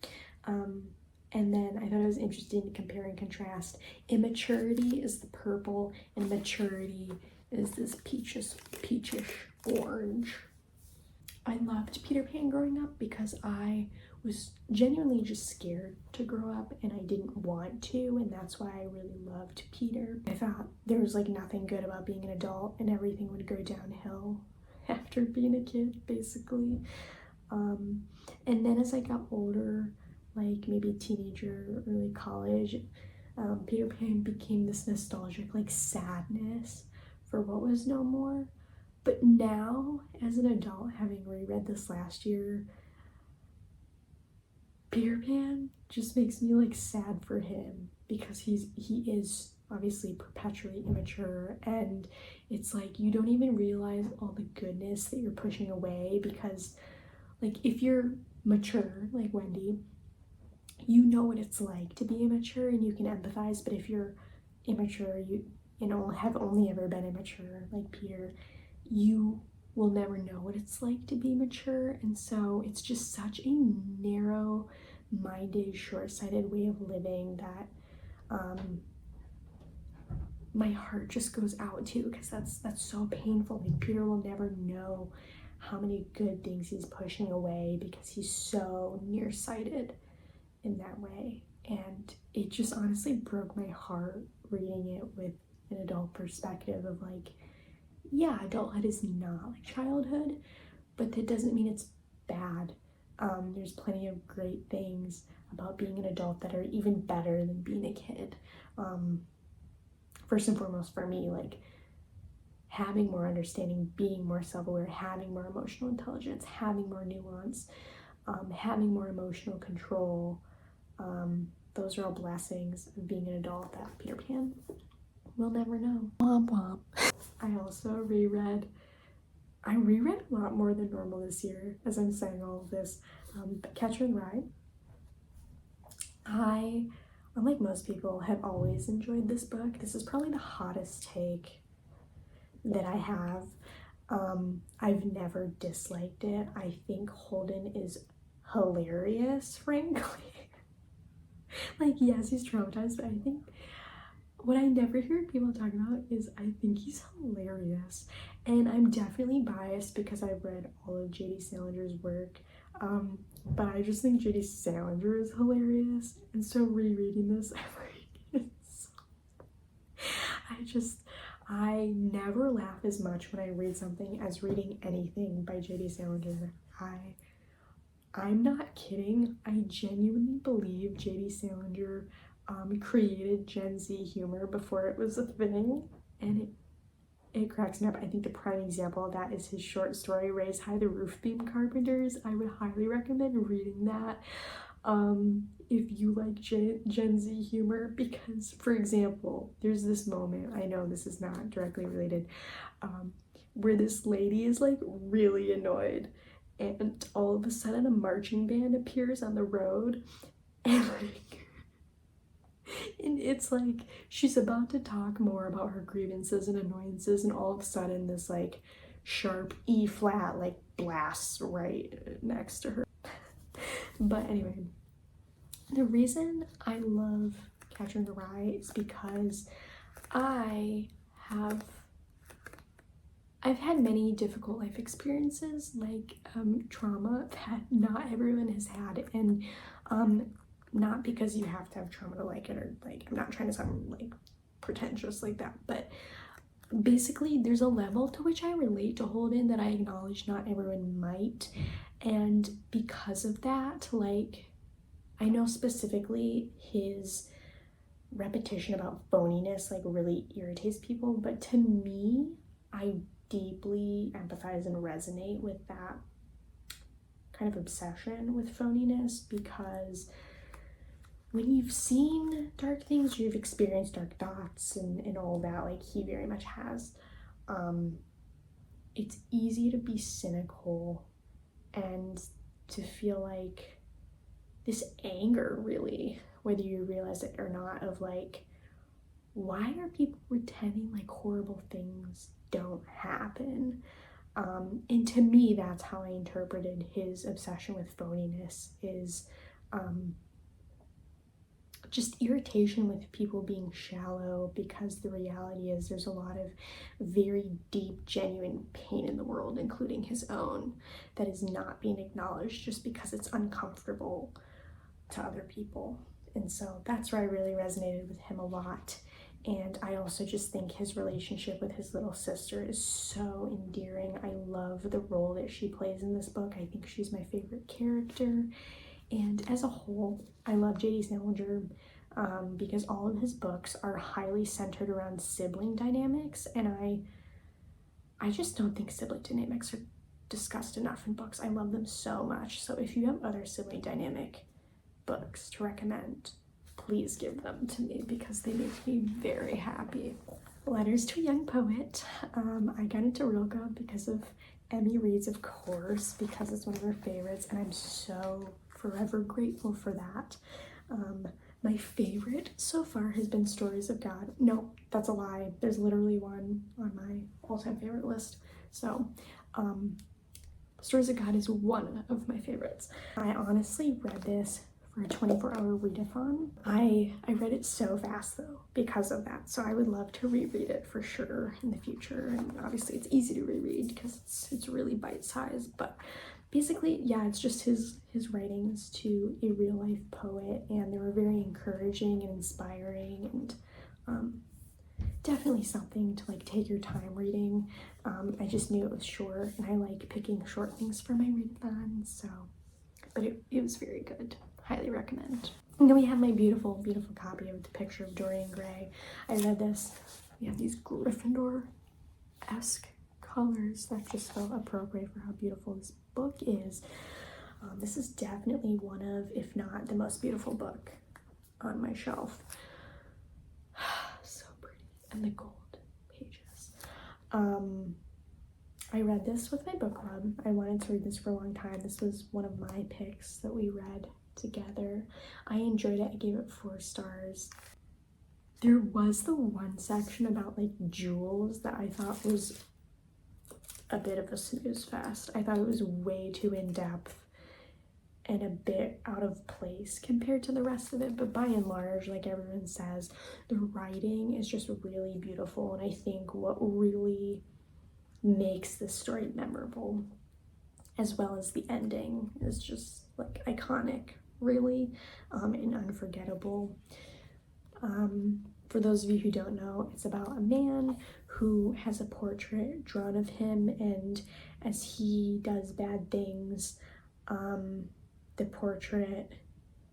And then I thought it was interesting to compare and contrast. Immaturity is the purple, and maturity is this peachish orange. I loved Peter Pan growing up because I was genuinely just scared to grow up, and I didn't want to, and that's why I really loved Peter. I thought there was like nothing good about being an adult, and everything would go downhill after being a kid, basically. And then as I got older, like maybe teenager, early college, Peter Pan became this nostalgic like sadness for what was no more. But now, as an adult, having reread this last year, Peter Pan just makes me like sad for him because he is obviously perpetually immature, and it's like you don't even realize all the goodness that you're pushing away, because like if you're mature like Wendy, you know what it's like to be immature and you can empathize. But if you're immature, you know, have only ever been immature like Peter, you will never know what it's like to be mature. And so it's just such a narrow-minded, short-sighted way of living that my heart just goes out to, because that's so painful. Like Peter will never know how many good things he's pushing away because he's so nearsighted in that way. And it just honestly broke my heart reading it with an adult perspective of like, yeah, adulthood is not like childhood, but that doesn't mean it's bad. There's plenty of great things about being an adult that are even better than being a kid. First and foremost for me, like having more understanding, being more self-aware, having more emotional intelligence, having more nuance, having more emotional control. Those are all blessings of being an adult that Peter Pan will never know. Womp womp. I also reread a lot more than normal this year as I'm saying all of this. Catcher in the Rye. I, unlike most people, have always enjoyed this book. This is probably the hottest take that I have. I've never disliked it. I think Holden is hilarious, frankly. Like, yes, he's traumatized, but I think what I never hear people talk about is I think he's hilarious. And I'm definitely biased because I've read all of J.D. Salinger's work, but I just think J.D. Salinger is hilarious. And so rereading this, I never laugh as much when I read something as reading anything by J.D. Salinger. I'm not kidding. I genuinely believe J.D. Salinger created Gen Z humor before it was a thing, and it cracks me up. I think the prime example of that is his short story, Raise High the Roof Beam Carpenters. I would highly recommend reading that if you like Gen Z humor, because, for example, there's this moment, I know this is not directly related, where this lady is like really annoyed, and all of a sudden a marching band appears on the road, and it's like she's about to talk more about her grievances and annoyances, and all of a sudden this like sharp E flat like blasts right next to her. But anyway, the reason I love Catcher in the Rye is because I've had many difficult life experiences, like trauma that not everyone has had, and not because you have to have trauma to like it, or like, I'm not trying to sound like pretentious like that, but basically there's a level to which I relate to Holden that I acknowledge not everyone might, and because of that, like, I know specifically his repetition about phoniness like really irritates people, but to me, I deeply empathize and resonate with that kind of obsession with phoniness, because when you've seen dark things, you've experienced dark thoughts and all that, like he very much has, it's easy to be cynical and to feel like this anger, really, whether you realize it or not, of like, why are people pretending like horrible things don't happen? And to me, that's how I interpreted his obsession with phoniness, is just irritation with people being shallow, because the reality is there's a lot of very deep, genuine pain in the world, including his own, that is not being acknowledged just because it's uncomfortable to other people. And so that's where I really resonated with him a lot. And I also just think his relationship with his little sister is so endearing. I love the role that she plays in this book. I think she's my favorite character. And as a whole, I love J.D. Salinger because all of his books are highly centered around sibling dynamics, and I just don't think sibling dynamics are discussed enough in books. I love them so much. So if you have other sibling dynamic books to recommend, please give them to me, because they make me very happy. Letters to a Young Poet. I got into Rilke because of Emmy Reads, of course, because it's one of her favorites, and I'm so forever grateful for that. My favorite so far has been Stories of God. No, that's a lie. There's literally one on my all-time favorite list. So, Stories of God is one of my favorites. I honestly read this for a 24-hour readathon. I read it so fast though because of that, so I would love to reread it for sure in the future. And obviously it's easy to reread because it's really bite-sized, but basically, yeah, it's just his writings to a real-life poet, and they were very encouraging and inspiring, and definitely something to like take your time reading. I just knew it was short, and I like picking short things for my readathons, so, but it was very good. Highly recommend. And then we have my beautiful, beautiful copy of The Picture of Dorian Gray. I read this. We have these Gryffindor-esque colors that just so appropriate for how beautiful this book is. This is definitely one of, if not the most beautiful book on my shelf. So pretty. And the gold pages. I read this with my book club. I wanted to read this for a long time. This was one of my picks that we read together. I enjoyed it. I gave it 4 stars. There was the one section about like jewels that I thought was a bit of a snooze fest. I thought it was way too in-depth and a bit out of place compared to the rest of it, but by and large, like everyone says, the writing is just really beautiful, and I think what really makes this story memorable, as well as the ending, is just like iconic, really, and unforgettable. For those of you who don't know, it's about a man who has a portrait drawn of him, and as he does bad things, the portrait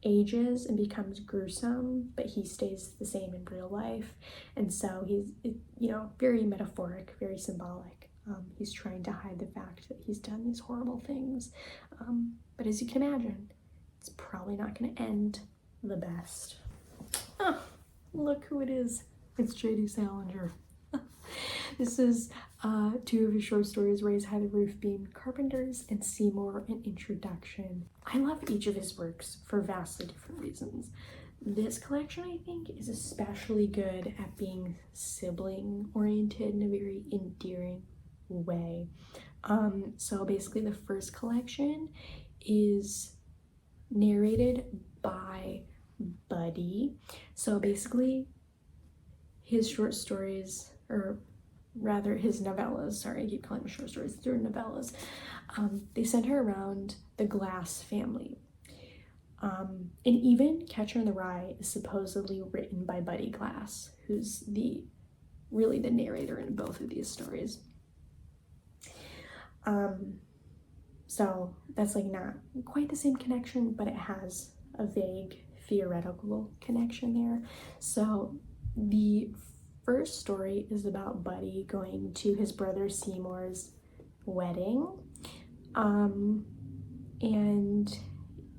ages and becomes gruesome, but he stays the same in real life. And so he's, you know, very metaphoric, very symbolic. He's trying to hide the fact that he's done these horrible things. But as you can imagine, it's probably not going to end the best. Oh, look who it is. It's J.D. Salinger. This is 2 of his short stories, Raise High the Roof Beam Carpenters and Seymour, an Introduction. I love each of his works for vastly different reasons. This collection, I think, is especially good at being sibling oriented in a very endearing way. So basically the first collection is narrated by Buddy. So basically his short stories, or rather his novellas, sorry, I keep calling them short stories, they're novellas, they center around the Glass family. And even Catcher in the Rye is supposedly written by Buddy Glass, who's really the narrator in both of these stories. So that's like not quite the same connection, but it has a vague theoretical connection there. So the first story is about Buddy going to his brother Seymour's wedding, and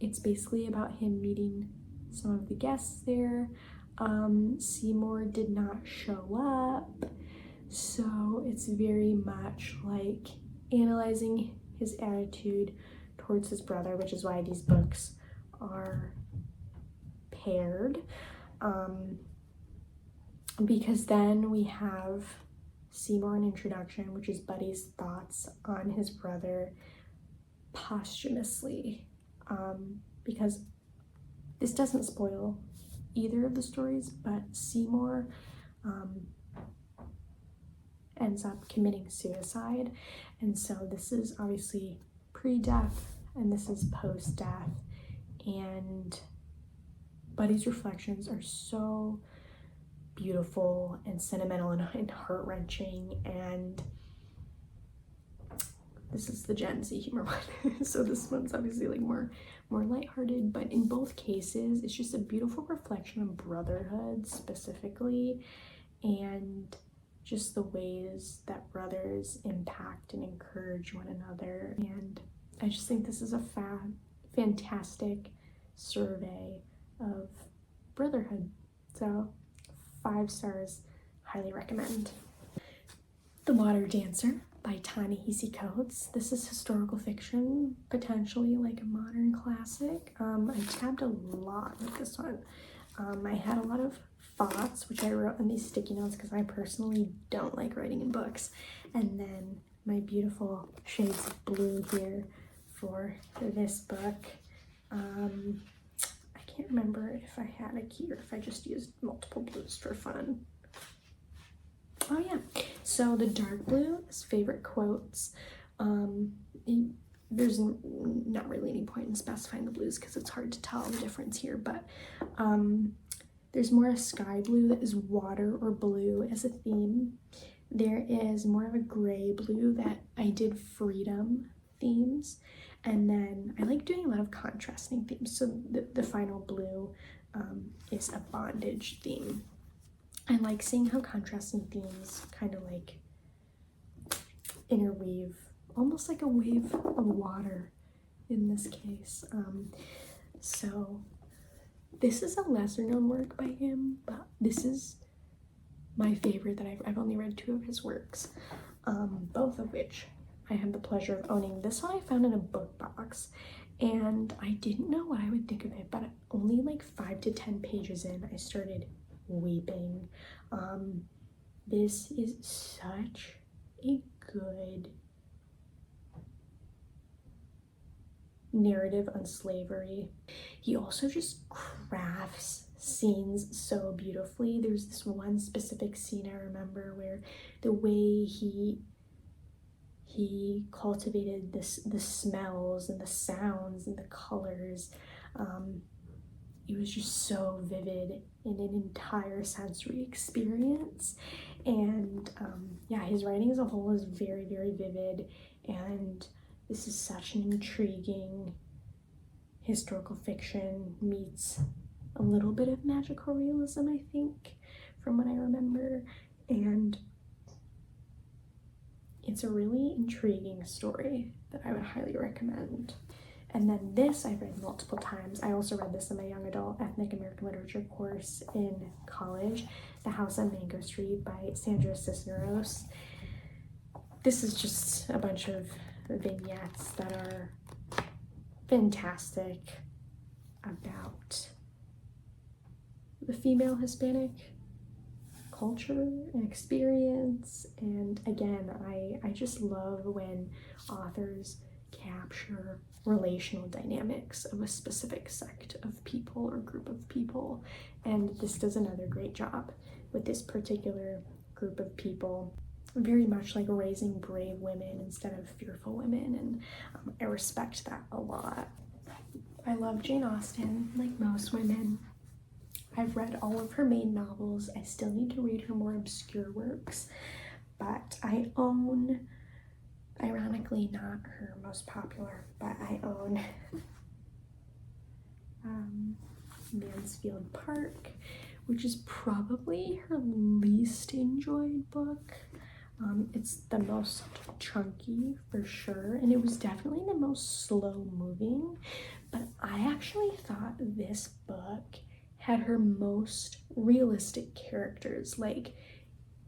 it's basically about him meeting some of the guests there. Seymour did not show up, so it's very much like analyzing his attitude towards his brother, which is why these books are paired. Because then we have Seymour, an Introduction, which is Buddy's thoughts on his brother posthumously. Because this doesn't spoil either of the stories, but Seymour ends up committing suicide. And so this is obviously pre-death and this is post-death. And Buddy's reflections are so beautiful and sentimental and heart-wrenching, and this is the Gen Z humor one. So this one's obviously like more lighthearted, but in both cases it's just a beautiful reflection of brotherhood specifically, and just the ways that brothers impact and encourage one another. And I just think this is a fantastic survey of brotherhood. So 5 stars, highly recommend. The Water Dancer by Ta-Nehisi Coates. This is historical fiction, potentially like a modern classic. I tabbed a lot with this one. I had a lot of thoughts, which I wrote in these sticky notes because I personally don't like writing in books. And then my beautiful shades of blue here for this book. I can't remember if I had a key or if I just used multiple blues for fun. Oh yeah, so the dark blue is favorite quotes. There's not really any point in specifying the blues because it's hard to tell the difference here, but There's more a sky blue that is water or blue as a theme. There is more of a gray blue that I did freedom themes. And then I like doing a lot of contrasting themes. So the final blue is a bondage theme. I like seeing how contrasting themes kind of like interweave, almost like a wave of water in this case. So this is a lesser known work by him, but this is my favorite that I've only read 2 of his works, both of which I have the pleasure of owning. This one I found in a book box, and I didn't know what I would think of it, but only like 5 to 10 pages in, I started weeping. This is such a good narrative on slavery. He also just crafts scenes so beautifully. There's this one specific scene I remember where the way he cultivated the smells and the sounds and the colors, it was just so vivid in an entire sensory experience. And yeah, his writing as a whole is very, very vivid, and this is such an intriguing historical fiction meets a little bit of magical realism, I think, from what I remember. And it's a really intriguing story that I would highly recommend. And then this I've read multiple times. I also read this in my young adult ethnic American literature course in college, The House on Mango Street by Sandra Cisneros. This is just a bunch of vignettes that are fantastic about the female Hispanic culture and experience. And again, I just love when authors capture relational dynamics of a specific sect of people or group of people, and this does another great job with this particular group of people, very much like raising brave women instead of fearful women, and I respect that a lot. I love Jane Austen, like most women. I've read all of her main novels. I still need to read her more obscure works, but I own, ironically not her most popular, but I own Mansfield Park, which is probably her least enjoyed book. It's the most chunky for sure, and it was definitely the most slow moving, but I actually thought this book had her most realistic characters, like,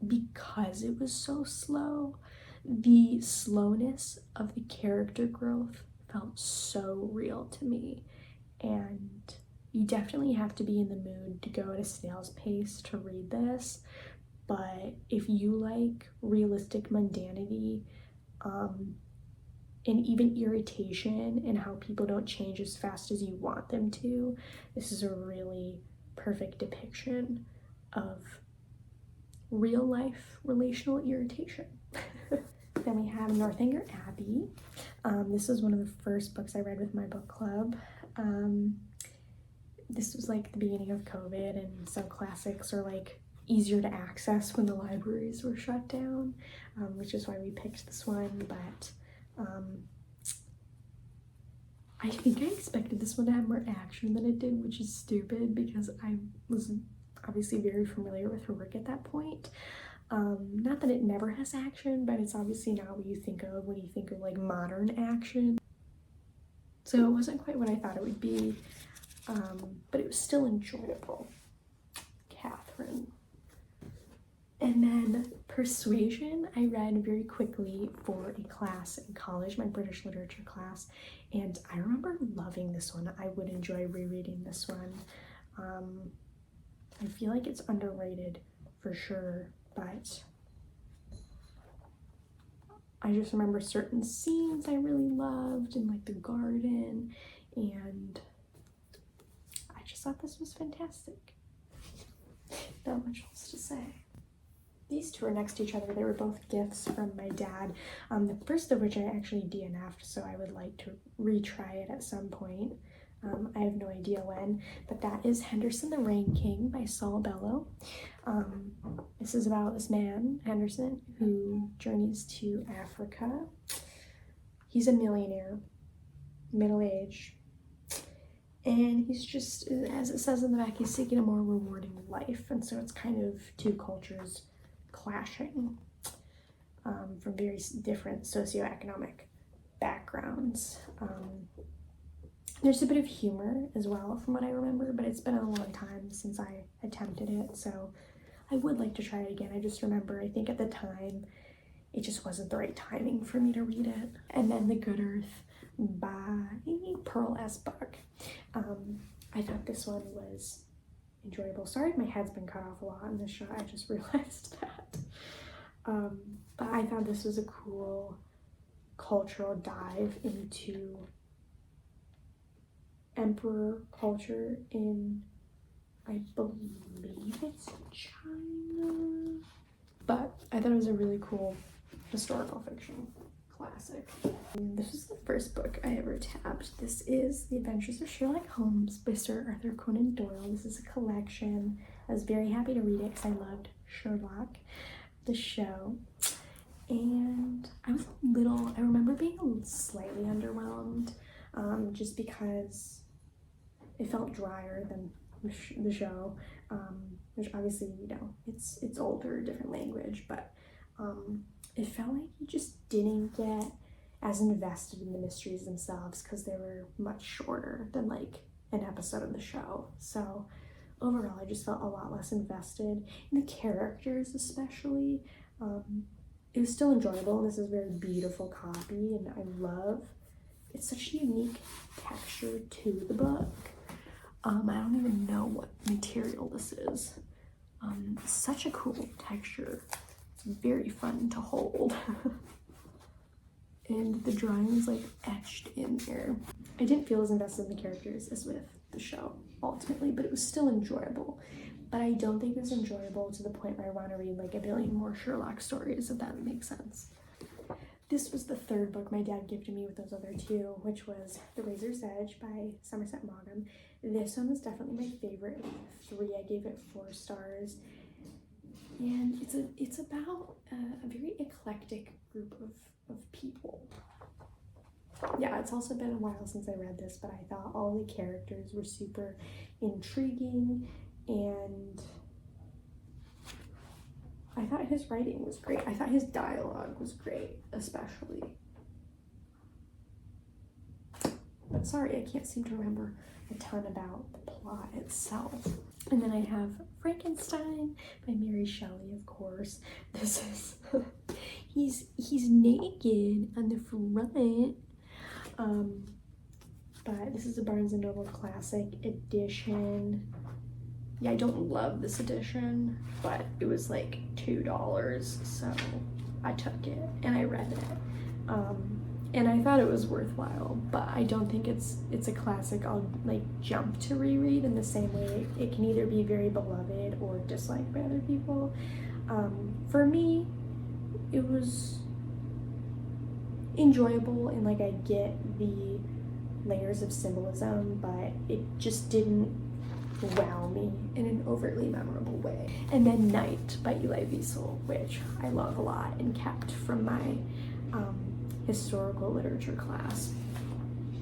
because it was so slow, the slowness of the character growth felt so real to me. And you definitely have to be in the mood to go at a snail's pace to read this, but if you like realistic mundanity, and even irritation and how people don't change as fast as you want them to, this is a really perfect depiction of real life relational irritation. Then we have Northanger Abbey. This was one of the first books I read with my book club. This was like the beginning of COVID, and so classics are like easier to access when the libraries were shut down, which is why we picked this one. But I think I expected this one to have more action than it did, which is stupid because I was obviously very familiar with her work at that point. Not that it never has action, but it's obviously not what you think of when you think of like modern action. So it wasn't quite what I thought it would be, but it was still enjoyable. Catherine. And then Persuasion I read very quickly for a class in college, my British literature class, and I remember loving this one. I would enjoy rereading this one. I feel like it's underrated for sure, but I just remember certain scenes I really loved in like the garden, and I just thought this was fantastic. Not much else to say. These two are next to each other. They were both gifts from my dad. The first of which I actually DNF'd, so I would like to retry it at some point. I have no idea when, but that is Henderson the Rain King by Saul Bellow. This is about this man, Henderson, who journeys to Africa. He's a millionaire, middle-aged, and he's just, as it says in the back, he's seeking a more rewarding life. And so it's kind of two cultures clashing from very different socioeconomic backgrounds. There's a bit of humor as well from what I remember, but it's been a long time since I attempted it, so I would like to try it again. I just remember, I think at the time, it just wasn't the right timing for me to read it. And then The Good Earth by Pearl S. Buck. I thought this one was enjoyable. Sorry if my head's been cut off a lot in this shot, I just realized that. But I thought this was a cool cultural dive into emperor culture in, I believe it's China. But I thought it was a really cool historical fiction classic. And this is the first book I ever tabbed. This is The Adventures of Sherlock Holmes by Sir Arthur Conan Doyle. This is a collection. I was very happy to read it because I loved Sherlock, the show. And I remember being slightly underwhelmed, just because it felt drier than the show, which obviously, you know, it's older, different language, but it felt like you just didn't get as invested in the mysteries themselves because they were much shorter than like an episode of the show. So overall, I just felt a lot less invested in the characters, especially. It was still enjoyable, and this is a very beautiful copy, and I love, it's such a unique texture to the book. I don't even know what material this is. Such a cool texture. It's very fun to hold. And the drawing is like etched in there. I didn't feel as invested in the characters as with the show ultimately, but it was still enjoyable. But I don't think it was enjoyable to the point where I want to read like a billion more Sherlock stories, if that makes sense. This was the third book my dad gifted me with those other two, which was The Razor's Edge by Somerset Maugham. This one was definitely my favorite of the three. I gave it 4 stars. And it's about a very eclectic group of people. Yeah, it's also been a while since I read this, but I thought all the characters were super intriguing, and I thought his writing was great. I thought his dialogue was great, especially. But sorry, I can't seem to remember a ton about the plot itself. And then I have Frankenstein by Mary Shelley, of course. This is, he's naked on the front. But this is a Barnes & Noble Classic edition. Yeah, I don't love this edition, but it was like $2, so I took it and I read it. And I thought it was worthwhile, but I don't think it's a classic I'll like jump to reread in the same way it can either be very beloved or disliked by other people. For me, it was enjoyable, and like I get the layers of symbolism, but it just didn't wow me in an overtly memorable way. And then Night by Eli Wiesel, which I love a lot and kept from my historical literature class.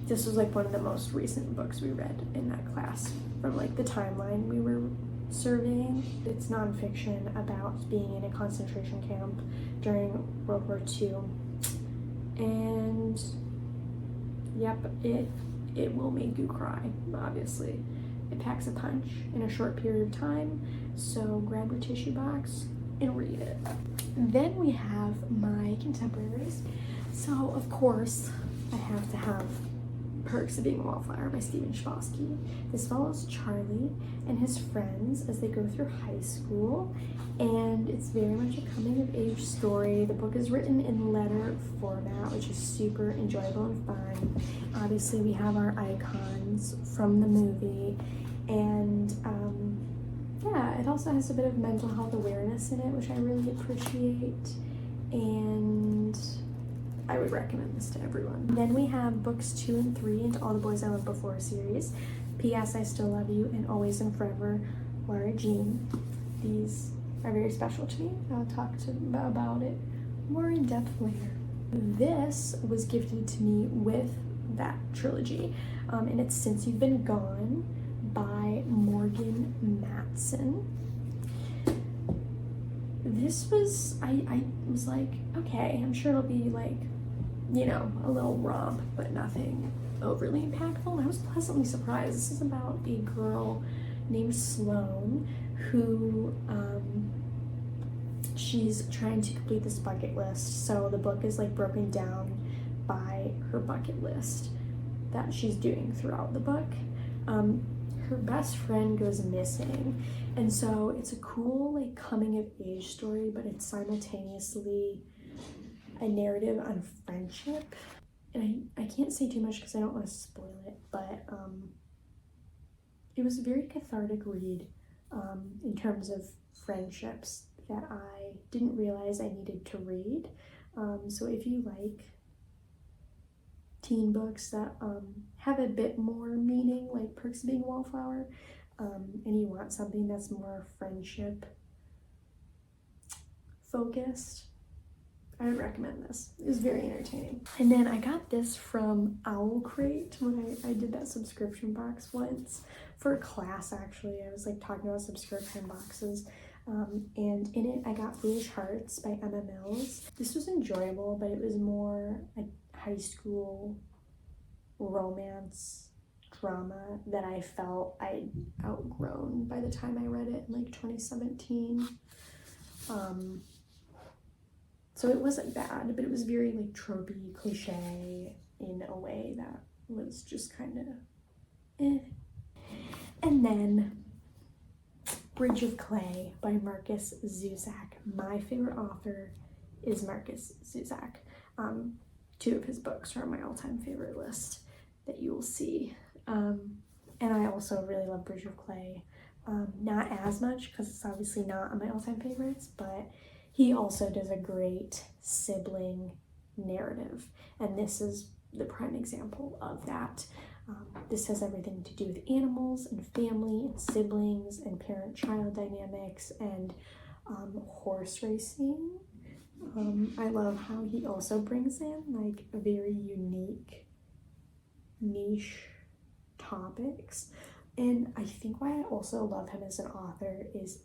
This was like one of the most recent books we read in that class from like the timeline we were surveying. It's nonfiction about being in a concentration camp during World War II. And yep, it will make you cry, obviously. It packs a punch in a short period of time, so grab your tissue box and read it. Then we have my contemporaries. So, of course, I have to have Perks of Being a Wallflower by Stephen Chbosky. This follows Charlie and his friends as they go through high school, and it's very much a coming-of-age story. The book is written in letter format, which is super enjoyable and fun. Obviously, we have our icons from the movie, and yeah, it also has a bit of mental health awareness in it, which I really appreciate. And I would recommend this to everyone. Then we have books 2 and 3 into All the Boys I Loved Before series. P.S. I Still Love You and Always and Forever, Laura Jean. These are very special to me. I'll talk about it more in depth later. This was gifted to me with that trilogy, and it's Since You've Been Gone by Morgan Matson. This was, I was like, okay, I'm sure it'll be like, you know, a little romp, but nothing overly impactful. And I was pleasantly surprised. This is about a girl named Sloane who, she's trying to complete this bucket list. So the book is like broken down by her bucket list that she's doing throughout the book. Her best friend goes missing, and so it's a cool like coming of age story, but it's simultaneously a narrative on friendship. And I can't say too much because I don't want to spoil it, but it was a very cathartic read in terms of friendships that I didn't realize I needed to read. So if you like teen books that have a bit more meaning, like Perks of Being a Wallflower, and you want something that's more friendship focused, I would recommend this. It was very entertaining. And then I got this from Owl Crate when I did that subscription box once for a class. Actually, I was like talking about subscription boxes, and in it I got Foolish Hearts by Emma Mills. This was enjoyable, but it was more a high school romance drama that I felt I'd outgrown by the time I read it in like 2017. So it wasn't bad, but it was very like tropey, cliche in a way that was just kind of eh. And then Bridge of Clay by Marcus Zusak. My favorite author is Marcus Zusak. 2 of his books are on my all-time favorite list that you will see. And I also really love Bridge of Clay. Not as much because it's obviously not on my all-time favorites, but he also does a great sibling narrative, and this is the prime example of that. This has everything to do with animals and family and siblings and parent-child dynamics and horse racing. I love how he also brings in like very unique niche topics, and I think why I also love him as an author is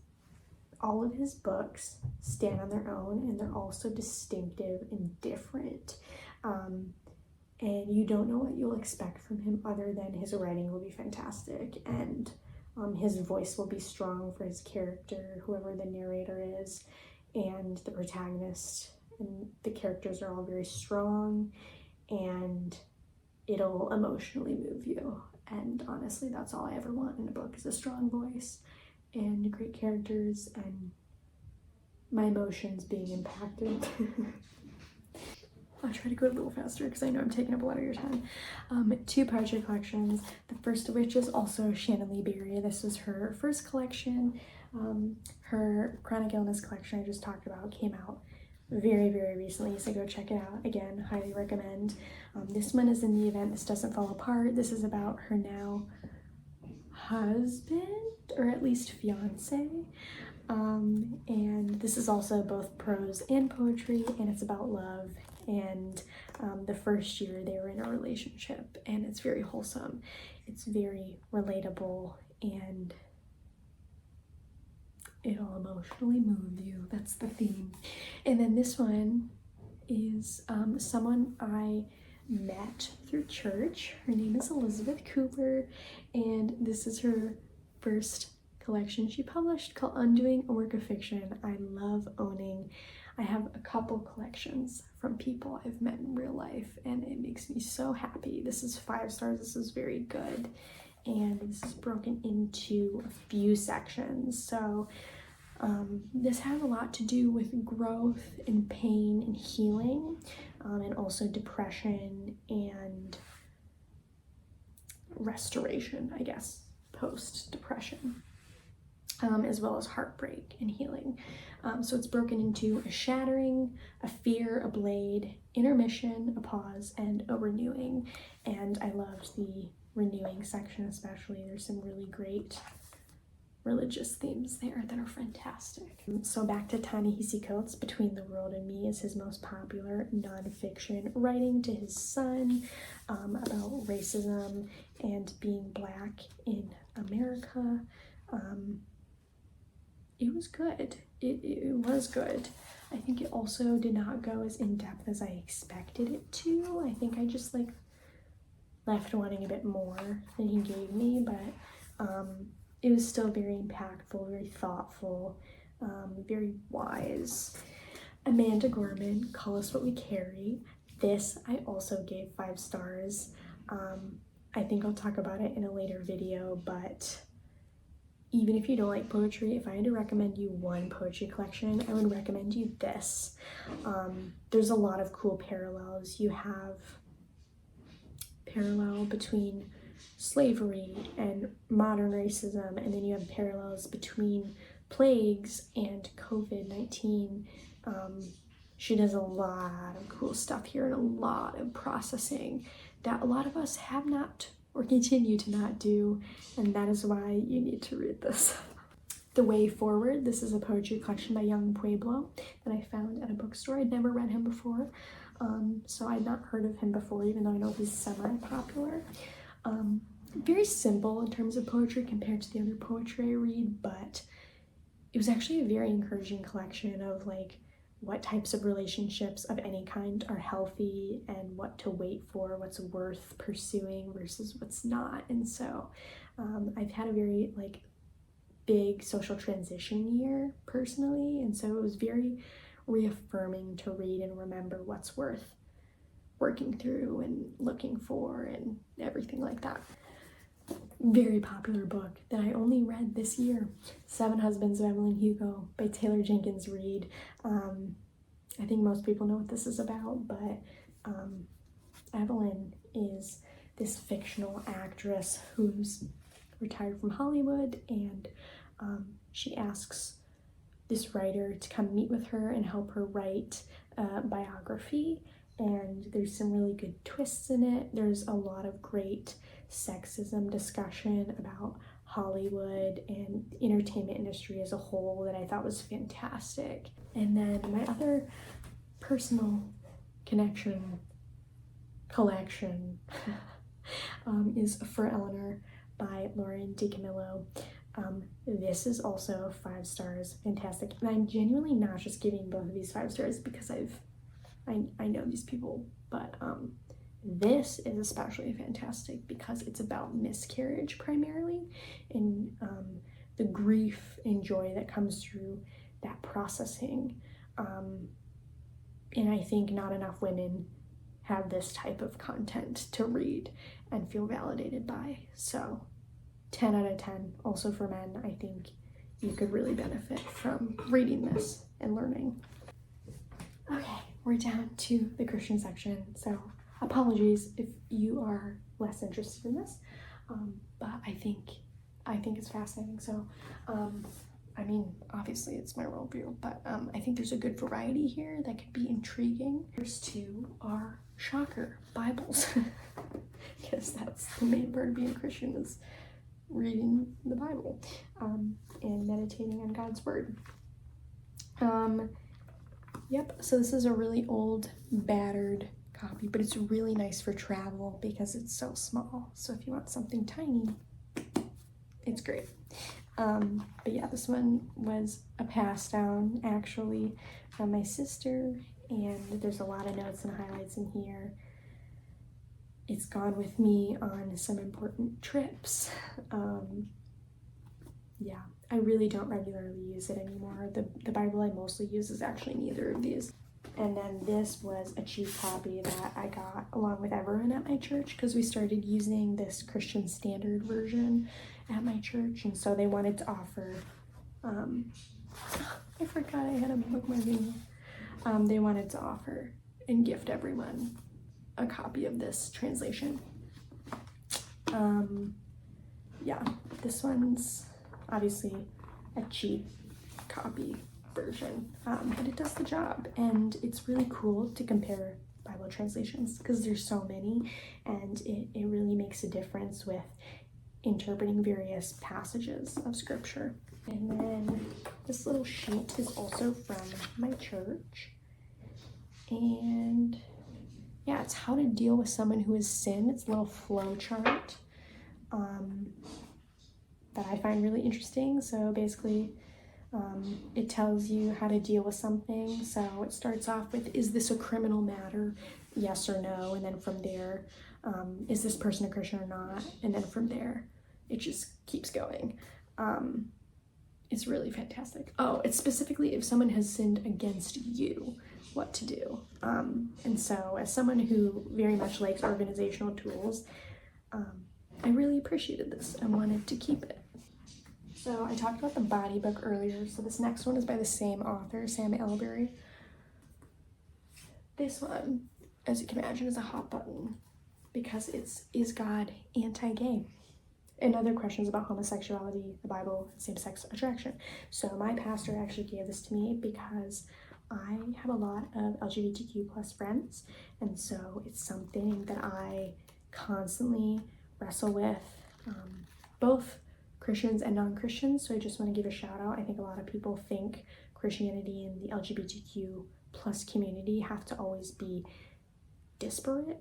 all of his books stand on their own, and they're all so distinctive and different. And you don't know what you'll expect from him other than his writing will be fantastic, and his voice will be strong for his character, whoever the narrator is, and the protagonist and the characters are all very strong, and it'll emotionally move you. And honestly, that's all I ever want in a book, is a strong voice and great characters and my emotions being impacted. I'll try to go a little faster because I know I'm taking up a lot of your time. 2 poetry collections, the first of which is also Shannon Lee Berry. This was her first collection. Her chronic illness collection I just talked about came out very, very recently, so go check it out. Again, highly recommend. This one is In the Event This Doesn't Fall Apart. This is about her now husband, or at least fiance, and this is also both prose and poetry, and it's about love and the first year they were in a relationship, and it's very wholesome, it's very relatable, and it'll emotionally move you. That's the theme. And then this one is someone I met through church. Her name is Elizabeth Cooper, and this is her first collection she published called Undoing a Work of Fiction. I love owning. I have a couple collections from people I've met in real life, and it makes me so happy. This is 5 stars. This is very good, and this is broken into a few sections. So this has a lot to do with growth and pain and healing, and also depression and restoration, I guess, post-depression. as well as heartbreak and healing. So it's broken into a shattering, a fear, a blade, intermission, a pause, and a renewing. And I loved the renewing section especially. There's some really great religious themes there that are fantastic. So back to Ta-Nehisi Coates, Between the World and Me is his most popular nonfiction, writing to his son about racism and being Black in America. It was good. It was good. I think it also did not go as in-depth as I expected it to. I think I just like left wanting a bit more than he gave me, but it was still very impactful, very thoughtful, very wise. Amanda Gorman, Call Us What We Carry. This I also gave 5 stars. I think I'll talk about it in a later video, but even if you don't like poetry, if I had to recommend you one poetry collection, I would recommend you this. There's a lot of cool parallels. You have parallel between slavery and modern racism, and then you have parallels between plagues and COVID-19. She does a lot of cool stuff here and a lot of processing that a lot of us have not or continue to not do, and that is why you need to read this. The Way Forward. This is a poetry collection by Young Pueblo that I found at a bookstore. I'd never read him before, so I'd not heard of him before, even though I know he's semi-popular. Very simple in terms of poetry compared to the other poetry I read, but it was actually a very encouraging collection of like what types of relationships of any kind are healthy and what to wait for, what's worth pursuing versus what's not. And so I've had a very like big social transition year personally, and so it was very reaffirming to read and remember what's worth working through and looking for and everything like that. Very popular book that I only read this year, 7 Husbands of Evelyn Hugo by Taylor Jenkins Reid. I think most people know what this is about, but Evelyn is this fictional actress who's retired from Hollywood, and she asks this writer to come meet with her and help her write a biography, and there's some really good twists in it. There's a lot of great sexism discussion about Hollywood and entertainment industry as a whole that I thought was fantastic. And then my other personal collection is For Eleanor by Lauren DiCamillo. This is also 5 stars, fantastic. And I'm genuinely not just giving both of these 5 stars because I know these people, but this is especially fantastic because it's about miscarriage primarily, and the grief and joy that comes through that processing. And I think not enough women have this type of content to read and feel validated by. So 10 out of 10. Also for men, I think you could really benefit from reading this and learning. Okay, we're down to the Christian section, so apologies if you are less interested in this, but I think it's fascinating. So I mean, obviously it's my worldview, but I think there's a good variety here that could be intriguing. First 2 are, shocker, Bibles, because that's the main part of being a Christian, is reading the Bible and meditating on God's word. Yep, so this is a really old, battered copy, but it's really nice for travel because it's so small. So if you want something tiny, it's great. But yeah, this one was a pass down actually from my sister, and there's a lot of notes and highlights in here. It's gone with me on some important trips. Yeah, I really don't regularly use it anymore. The Bible I mostly use is actually neither of these. And then this was a cheap copy that I got along with everyone at my church because we started using this Christian Standard version at my church, and so they wanted to offer, I forgot I had a bookmark in here. They wanted to offer and gift everyone a copy of this translation. Yeah, this one's obviously a cheap copy version, but it does the job, and it's really cool to compare Bible translations because there's so many, and it really makes a difference with interpreting various passages of scripture. And then this little sheet is also from my church, and yeah, it's how to deal with someone who has sinned. It's a little flow chart that I find really interesting. So basically it tells you how to deal with something. So it starts off with, is this a criminal matter? Yes or no. And then from there, is this person a Christian or not? And then from there, it just keeps going. It's really fantastic. Oh, it's specifically if someone has sinned against you, what to do. And so as someone who very much likes organizational tools, I really appreciated this and wanted to keep it. So I talked about the body book earlier, so this next one is by the same author, Sam Ellery. This one, as you can imagine, is a hot button because it's, is God anti-gay? And other questions about homosexuality, the Bible, same-sex attraction. So my pastor actually gave this to me because I have a lot of LGBTQ plus friends, and so it's something that I constantly wrestle with, both Christians and non-Christians. So I just want to give a shout out. I think a lot of people think Christianity and the LGBTQ plus community have to always be disparate.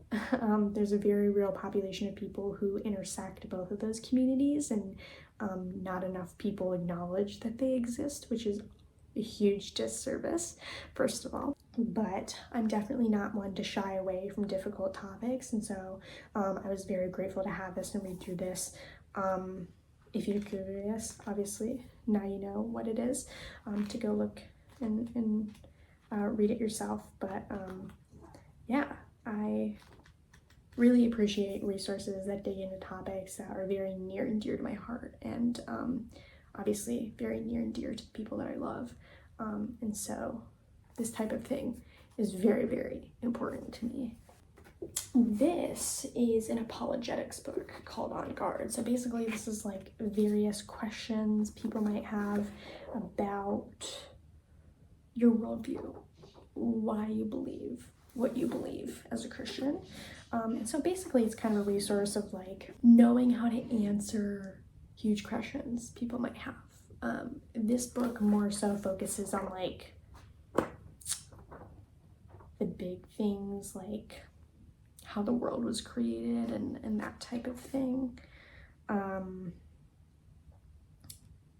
There's a very real population of people who intersect both of those communities, and not enough people acknowledge that they exist, which is a huge disservice, first of all. But I'm definitely not one to shy away from difficult topics, and so I was very grateful to have this and read through this. If you're curious, obviously now you know what it is, to go look and read it yourself. But yeah, I really appreciate resources that dig into topics that are very near and dear to my heart, and obviously very near and dear to the people that I love. And so this type of thing is very, very important to me. This is an apologetics book called On Guard. So basically this is like various questions people might have about your worldview, why you believe what you believe as a Christian. And so basically it's kind of a resource of like knowing how to answer huge questions people might have. This book more so focuses on like the big things, like how the world was created and that type of thing.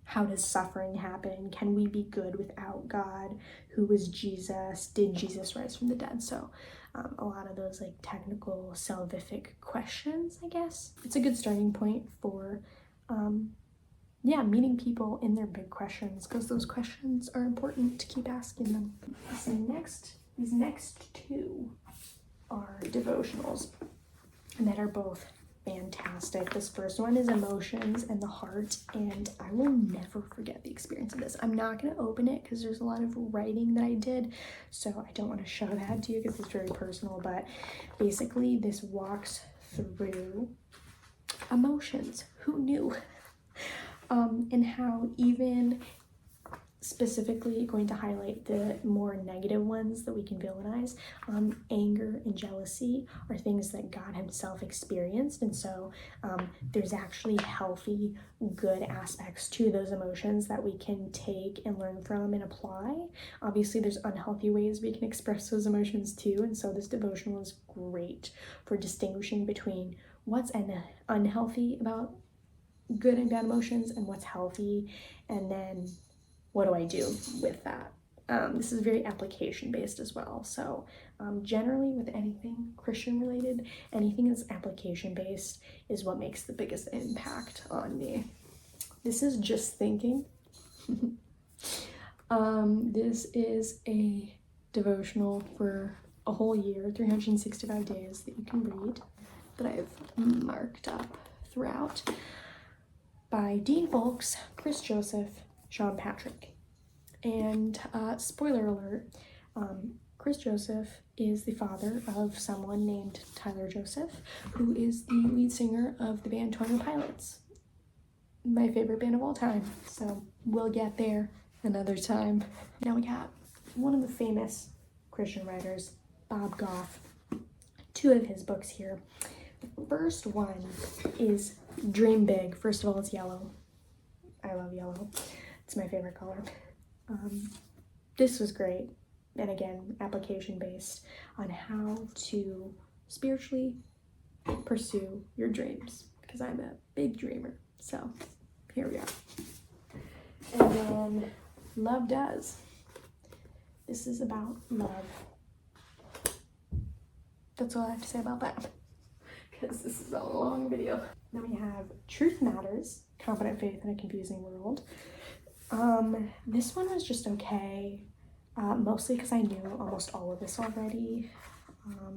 How does suffering happen? Can we be good without God? Who was Jesus? Did Jesus rise from the dead? So a lot of those like technical salvific questions, I guess. It's a good starting point for meeting people in their big questions, because those questions are important to keep asking them. These next two are devotionals that are both fantastic. This first one is Emotions and the Heart, and I will never forget the experience of this. I'm not going to open it because there's a lot of writing that I did, so I don't want to show that to you because it's very personal, but basically this walks through emotions. Who knew? And how even specifically going to highlight the more negative ones that we can villainize. Anger and jealousy are things that God himself experienced, and so there's actually healthy, good aspects to those emotions that we can take and learn from and apply. Obviously there's unhealthy ways we can express those emotions too, and so this devotional is great for distinguishing between what's unhealthy about good and bad emotions and what's healthy, and then what do I do with that? This is very application based as well. So generally with anything Christian related, anything that's application based is what makes the biggest impact on me. This is Just Thinking. This is a devotional for a whole year, 365 days that you can read, that I've marked up throughout, by Dean Folks, Chris Joseph, Sean Patrick. And spoiler alert, Chris Joseph is the father of someone named Tyler Joseph, who is the lead singer of the band 21 Pilots. my favorite band of all time. So we'll get there another time. Now we got one of the famous Christian writers, Bob Goff. Two of his books here. The first one is Dream Big. First of all, it's yellow. I love yellow. It's my favorite color. This was great. And again, application based on how to spiritually pursue your dreams, because I'm a big dreamer. So here we are. And then Love Does. This is about love. That's all I have to say about that, because this is a long video. Then we have Truth Matters, Confident Faith in a Confusing World. This one was just okay, mostly because I knew almost all of this already.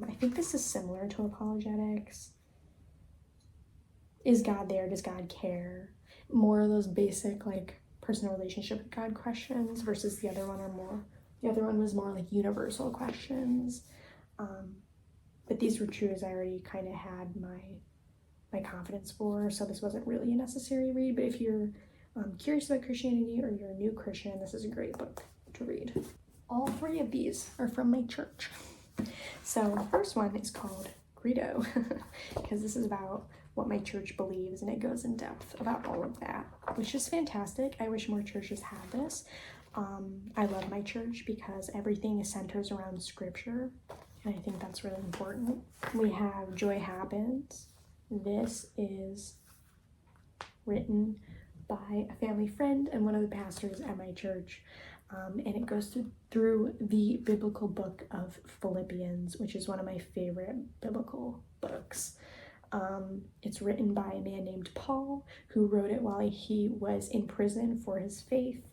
I think this is similar to Apologetics. Is God there? Does God care? More of those basic like personal relationship with God questions versus the other one was more like universal questions. But these were truths I already kind of had my confidence for, so this wasn't really a necessary read. But if you're curious about Christianity or you're a new Christian, this is a great book to read. All three of these are from my church. So the first one is called Credo, because this is about what my church believes, and it goes in depth about all of that, which is fantastic. I wish more churches had this. I love my church because everything centers around scripture, and I think that's really important. We have Joy Happens. This is written by a family friend and one of the pastors at my church, and it goes through the biblical book of Philippians, which is one of my favorite biblical books. It's written by a man named Paul, who wrote it while he was in prison for his faith,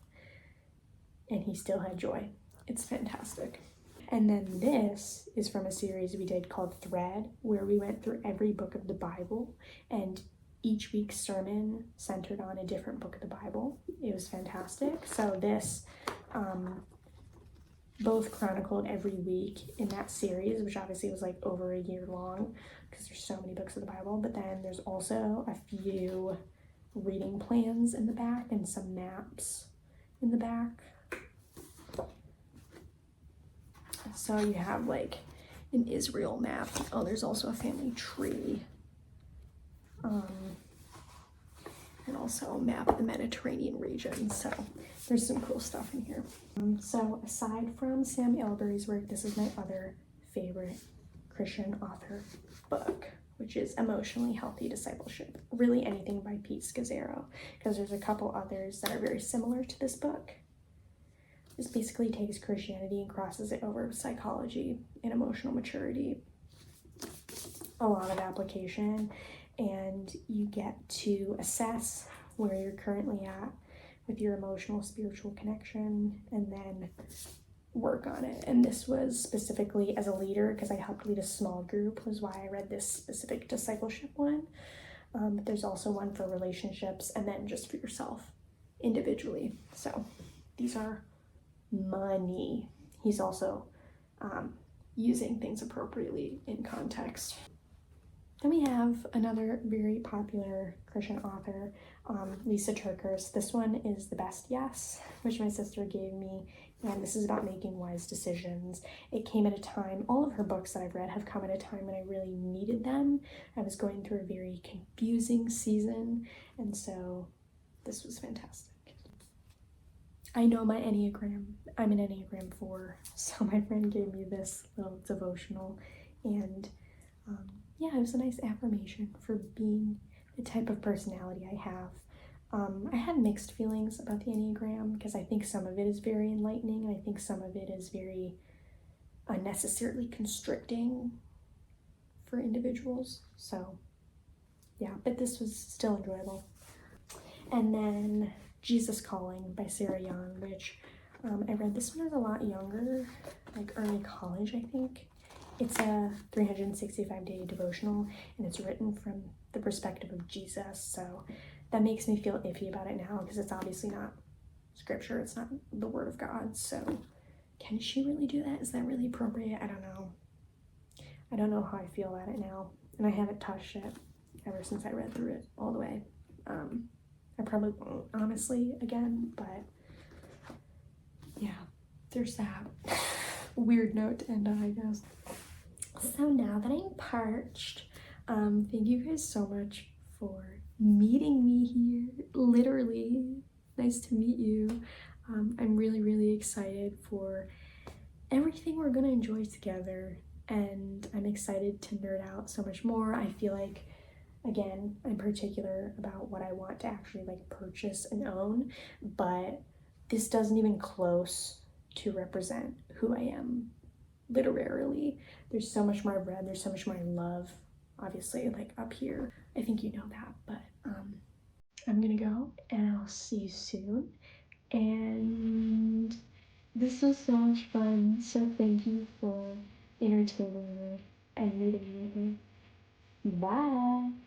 and he still had joy. It's fantastic. And then this is from a series we did called Thread, where we went through every book of the Bible, and each week's sermon centered on a different book of the Bible. It was fantastic. So this both chronicled every week in that series, which obviously was like over a year long because there's so many books of the Bible, but then there's also a few reading plans in the back and some maps in the back. So you have like an Israel map. Oh, there's also a family tree. And also a map of the Mediterranean region. So there's some cool stuff in here. So aside from Sam Allberry's work, this is my other favorite Christian author book, which is Emotionally Healthy Discipleship. Really anything by Pete Scazzero, because there's a couple others that are very similar to this book. This basically takes Christianity and crosses it over with psychology and emotional maturity. A lot of application, and you get to assess where you're currently at with your emotional spiritual connection and then work on it. And this was specifically as a leader, because I helped lead a small group, was why I read this specific discipleship one. But there's also one for relationships and then just for yourself individually. So these are money. He's also using things appropriately in context. Then we have another very popular Christian author, Lisa TerKeurst. This one is The Best Yes, which my sister gave me, and this is about making wise decisions. It came at a time, all of her books that I've read have come at a time when I really needed them. I was going through a very confusing season, and so this was fantastic. I know my Enneagram. I'm an Enneagram 4, so my friend gave me this little devotional, and yeah, it was a nice affirmation for being the type of personality I have. I had mixed feelings about the Enneagram, because I think some of it is very enlightening, and I think some of it is very unnecessarily constricting for individuals. So yeah, but this was still enjoyable. And then Jesus Calling by Sarah Young, which I read this when I was a lot younger, like early college, I think. It's a 365-day devotional, and it's written from the perspective of Jesus, so that makes me feel iffy about it now, because it's obviously not scripture, it's not the word of God. So can she really do that? Is that really appropriate? I don't know. I don't know how I feel about it now, and I haven't touched it ever since I read through it all the way. I probably won't, honestly, again, but yeah, there's that. Weird note to end on, I guess. So now that I'm parched, thank you guys so much for meeting me here. Literally, nice to meet you. I'm really, really excited for everything we're gonna enjoy together, and I'm excited to nerd out so much more. I feel like, again, I'm particular about what I want to actually like purchase and own, but this doesn't even close to represent who I am literarily. There's so much more I've read, there's so much more I love, obviously, like up here. I think you know that, but I'm gonna go and I'll see you soon. And this was so much fun, so thank you for entertaining me and meeting me. Bye!